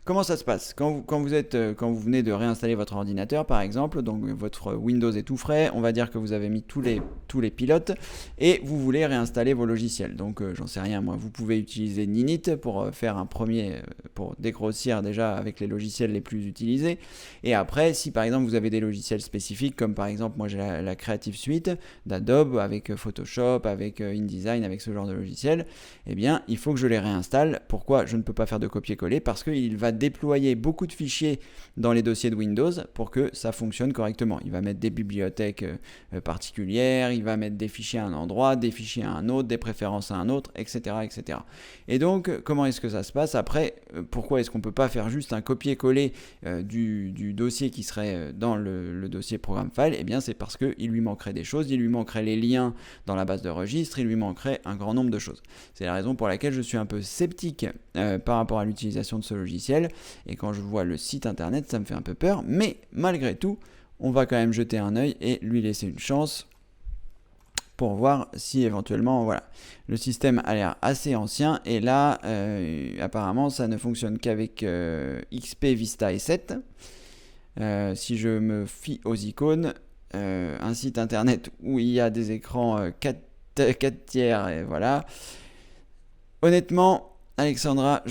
Comment ça se passe ? Quand vous venez de réinstaller votre ordinateur, par exemple, donc votre Windows est tout frais, on va dire que vous avez mis tous les pilotes et vous voulez réinstaller vos logiciels. Donc, j'en sais rien, moi, vous pouvez utiliser Ninit pour faire pour dégrossir déjà avec les logiciels les plus utilisés. Et après, si par exemple vous avez des logiciels spécifiques, comme par exemple, moi j'ai la Creative Suite d'Adobe avec Photoshop, avec InDesign, avec ce genre de logiciel, eh bien, il faut que je les réinstalle. Pourquoi je ne peux pas faire de copier-coller ? Parce qu'il va va déployer beaucoup de fichiers dans les dossiers de Windows pour que ça fonctionne correctement. Il va mettre des bibliothèques particulières, il va mettre des fichiers à un endroit, des fichiers à un autre, des préférences à un autre, etc. etc. Et donc, comment est-ce que ça se passe? Après, pourquoi est-ce qu'on ne peut pas faire juste un copier-coller du dossier qui serait dans le dossier programme file? Eh bien, c'est parce qu'il lui manquerait des choses, il lui manquerait les liens dans la base de registre, il lui manquerait un grand nombre de choses. C'est la raison pour laquelle je suis un peu sceptique par rapport à l'utilisation de ce logiciel, et quand je vois le site internet, ça me fait un peu peur, mais malgré tout, on va quand même jeter un œil et lui laisser une chance pour voir si éventuellement, voilà. Le système a l'air assez ancien, et là, apparemment, ça ne fonctionne qu'avec XP, Vista et 7. Si je me fie aux icônes, un site internet où il y a des écrans 4 tiers, et voilà. Honnêtement, Alexandra,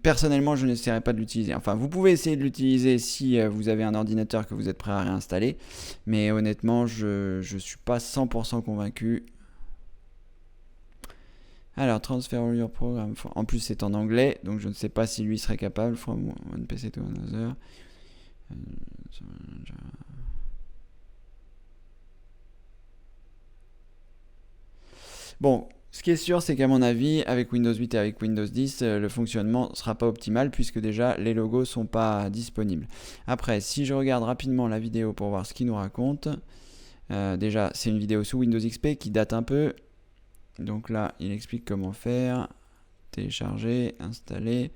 personnellement, je n'essaierai pas de l'utiliser. Enfin, vous pouvez essayer de l'utiliser si vous avez un ordinateur que vous êtes prêt à réinstaller. Mais honnêtement, je ne suis pas 100% convaincu. Alors, transfer all your program. En plus, c'est en anglais, donc je ne sais pas si lui serait capable. From one PC to another. Bon, ce qui est sûr, c'est qu'à mon avis, avec Windows 8 et avec Windows 10, le fonctionnement ne sera pas optimal puisque déjà les logos ne sont pas disponibles. Après, si je regarde rapidement la vidéo pour voir ce qu'il nous raconte, déjà c'est une vidéo sous Windows XP qui date un peu. Donc là, il explique comment faire, télécharger, installer.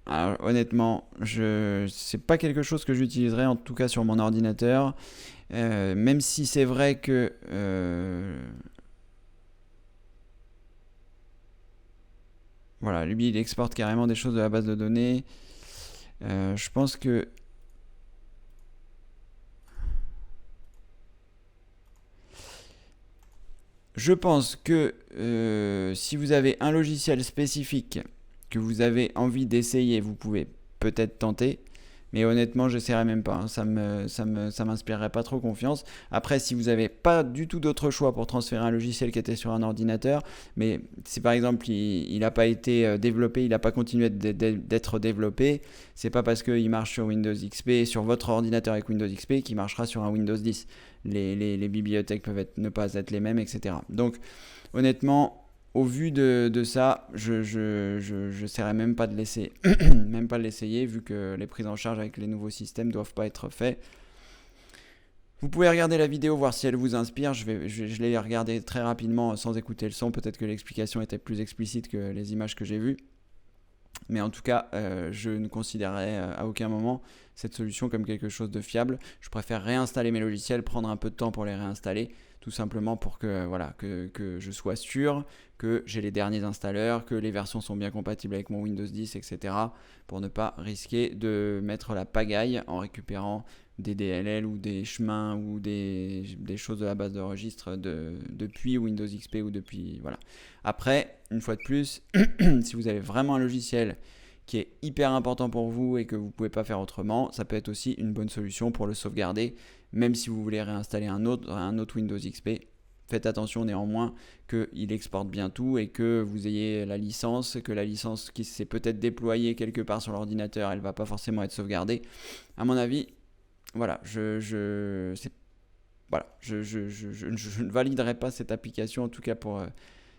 Alors, honnêtement, c'est pas quelque chose que j'utiliserai, en tout cas sur mon ordinateur. Même si c'est vrai que voilà, lui il exporte carrément des choses de la base de données. Je pense que si vous avez un logiciel spécifique que vous avez envie d'essayer, vous pouvez peut-être tenter. Mais honnêtement, je n'essaierai même pas. Hein. Ça m'inspirerait pas trop confiance. Après, si vous n'avez pas du tout d'autre choix pour transférer un logiciel qui était sur un ordinateur, mais si par exemple il n'a pas été développé, il n'a pas continué d'être développé, c'est pas parce qu'il marche sur Windows XP, sur votre ordinateur avec Windows XP, qu'il marchera sur un Windows 10. Les bibliothèques peuvent ne pas être les mêmes, etc. Donc, honnêtement, au vu de ça, je n'essaierai même pas de l'essayer, vu que les prises en charge avec les nouveaux systèmes ne doivent pas être faites. Vous pouvez regarder la vidéo, voir si elle vous inspire. Je l'ai regardée très rapidement sans écouter le son. Peut-être que l'explication était plus explicite que les images que j'ai vues. Mais en tout cas, je ne considérerai à aucun moment cette solution comme quelque chose de fiable. Je préfère réinstaller mes logiciels, prendre un peu de temps pour les réinstaller, tout simplement pour que, voilà, que je sois sûr que j'ai les derniers installeurs, que les versions sont bien compatibles avec mon Windows 10, etc. pour ne pas risquer de mettre la pagaille en récupérant des DLL ou des chemins ou des choses de la base de registre depuis Windows XP ou depuis... Voilà. Après, une fois de plus, si vous avez vraiment un logiciel qui est hyper important pour vous et que vous ne pouvez pas faire autrement, ça peut être aussi une bonne solution pour le sauvegarder, même si vous voulez réinstaller un autre Windows XP. Faites attention néanmoins qu'il exporte bien tout et que vous ayez la licence, que la licence qui s'est peut-être déployée quelque part sur l'ordinateur, elle ne va pas forcément être sauvegardée. À mon avis, voilà, je ne validerai pas cette application, en tout cas pour...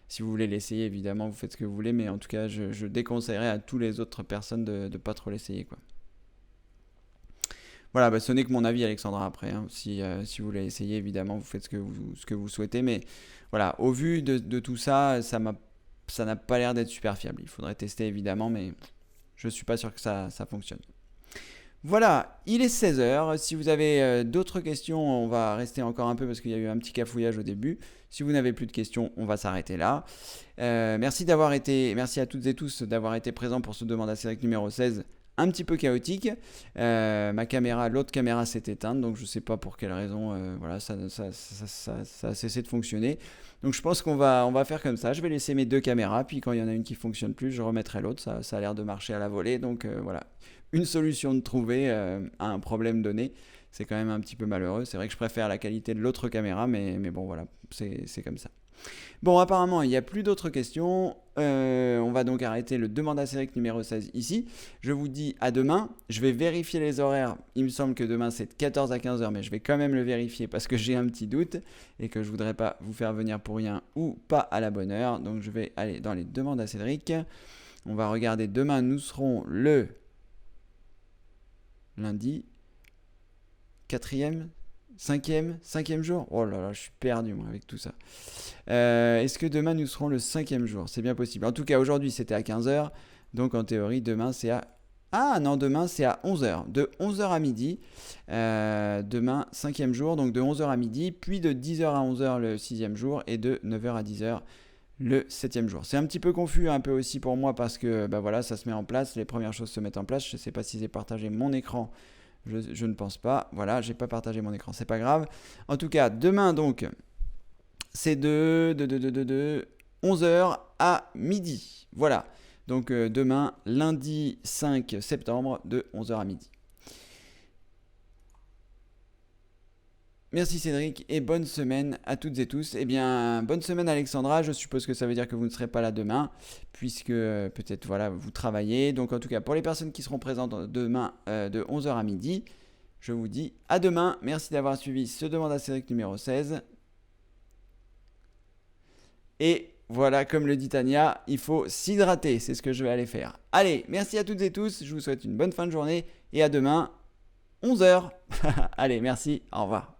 si vous voulez l'essayer, évidemment, vous faites ce que vous voulez, mais en tout cas, je déconseillerais à toutes les autres personnes de ne pas trop l'essayer, quoi. Voilà, bah, ce n'est que mon avis, Alexandra, après. Hein. Si vous voulez essayer, évidemment, vous faites ce que vous souhaitez. Mais voilà, au vu de tout ça, ça n'a pas l'air d'être super fiable. Il faudrait tester, évidemment, mais je ne suis pas sûr que ça fonctionne. Voilà, il est 16h. Si vous avez d'autres questions, on va rester encore un peu parce qu'il y a eu un petit cafouillage au début. Si vous n'avez plus de questions, on va s'arrêter là. Merci à toutes et tous d'avoir été présents pour ce Demande à Cédric numéro 16. un petit peu chaotique. Ma caméra, l'autre caméra s'est éteinte, donc je ne sais pas pour quelle raison, voilà, ça a cessé de fonctionner. Donc je pense qu'on va faire comme ça. Je vais laisser mes deux caméras, puis quand il y en a une qui fonctionne plus, je remettrai l'autre. Ça a l'air de marcher à la volée, donc voilà. Une solution de trouver à un problème donné. C'est quand même un petit peu malheureux. C'est vrai que je préfère la qualité de l'autre caméra, mais bon, voilà, c'est comme ça. Bon, apparemment, il n'y a plus d'autres questions. On va donc arrêter le Demande à Cédric numéro 16 ici. Je vous dis à demain. Je vais vérifier les horaires. Il me semble que demain, c'est de 14 à 15h, mais je vais quand même le vérifier parce que j'ai un petit doute et que je ne voudrais pas vous faire venir pour rien ou pas à la bonne heure. Donc, je vais aller dans les demandes à Cédric. On va regarder. Demain, nous serons le lundi 4e, 5e jour. Oh là là, je suis perdu moi avec tout ça. Est-ce que demain nous serons le 5e jour? C'est bien possible. En tout cas, aujourd'hui c'était à 15h. Donc en théorie, demain c'est à... Ah non, demain c'est à 11h. De 11h à midi. Demain, 5e jour. Donc de 11h à midi. Puis de 10h à 11h le 6e jour. Et de 9h à 10h le 7e jour. C'est un petit peu confus un peu aussi pour moi parce que bah voilà, ça se met en place. Les premières choses se mettent en place. Je ne sais pas si j'ai partagé mon écran. Je ne pense pas. Voilà, j'ai pas partagé mon écran. C'est pas grave. En tout cas, demain donc, c'est de 11h à midi. Voilà. Donc demain, lundi 5 septembre, de 11h à midi. Merci Cédric et bonne semaine à toutes et tous. Eh bien, bonne semaine Alexandra, je suppose que ça veut dire que vous ne serez pas là demain, puisque peut-être voilà, vous travaillez. Donc en tout cas, pour les personnes qui seront présentes demain de 11h à midi, je vous dis à demain. Merci d'avoir suivi ce Demande à Cédric numéro 16. Et voilà, comme le dit Tania, il faut s'hydrater, c'est ce que je vais aller faire. Allez, merci à toutes et tous, je vous souhaite une bonne fin de journée et à demain, 11h. Allez, merci, au revoir.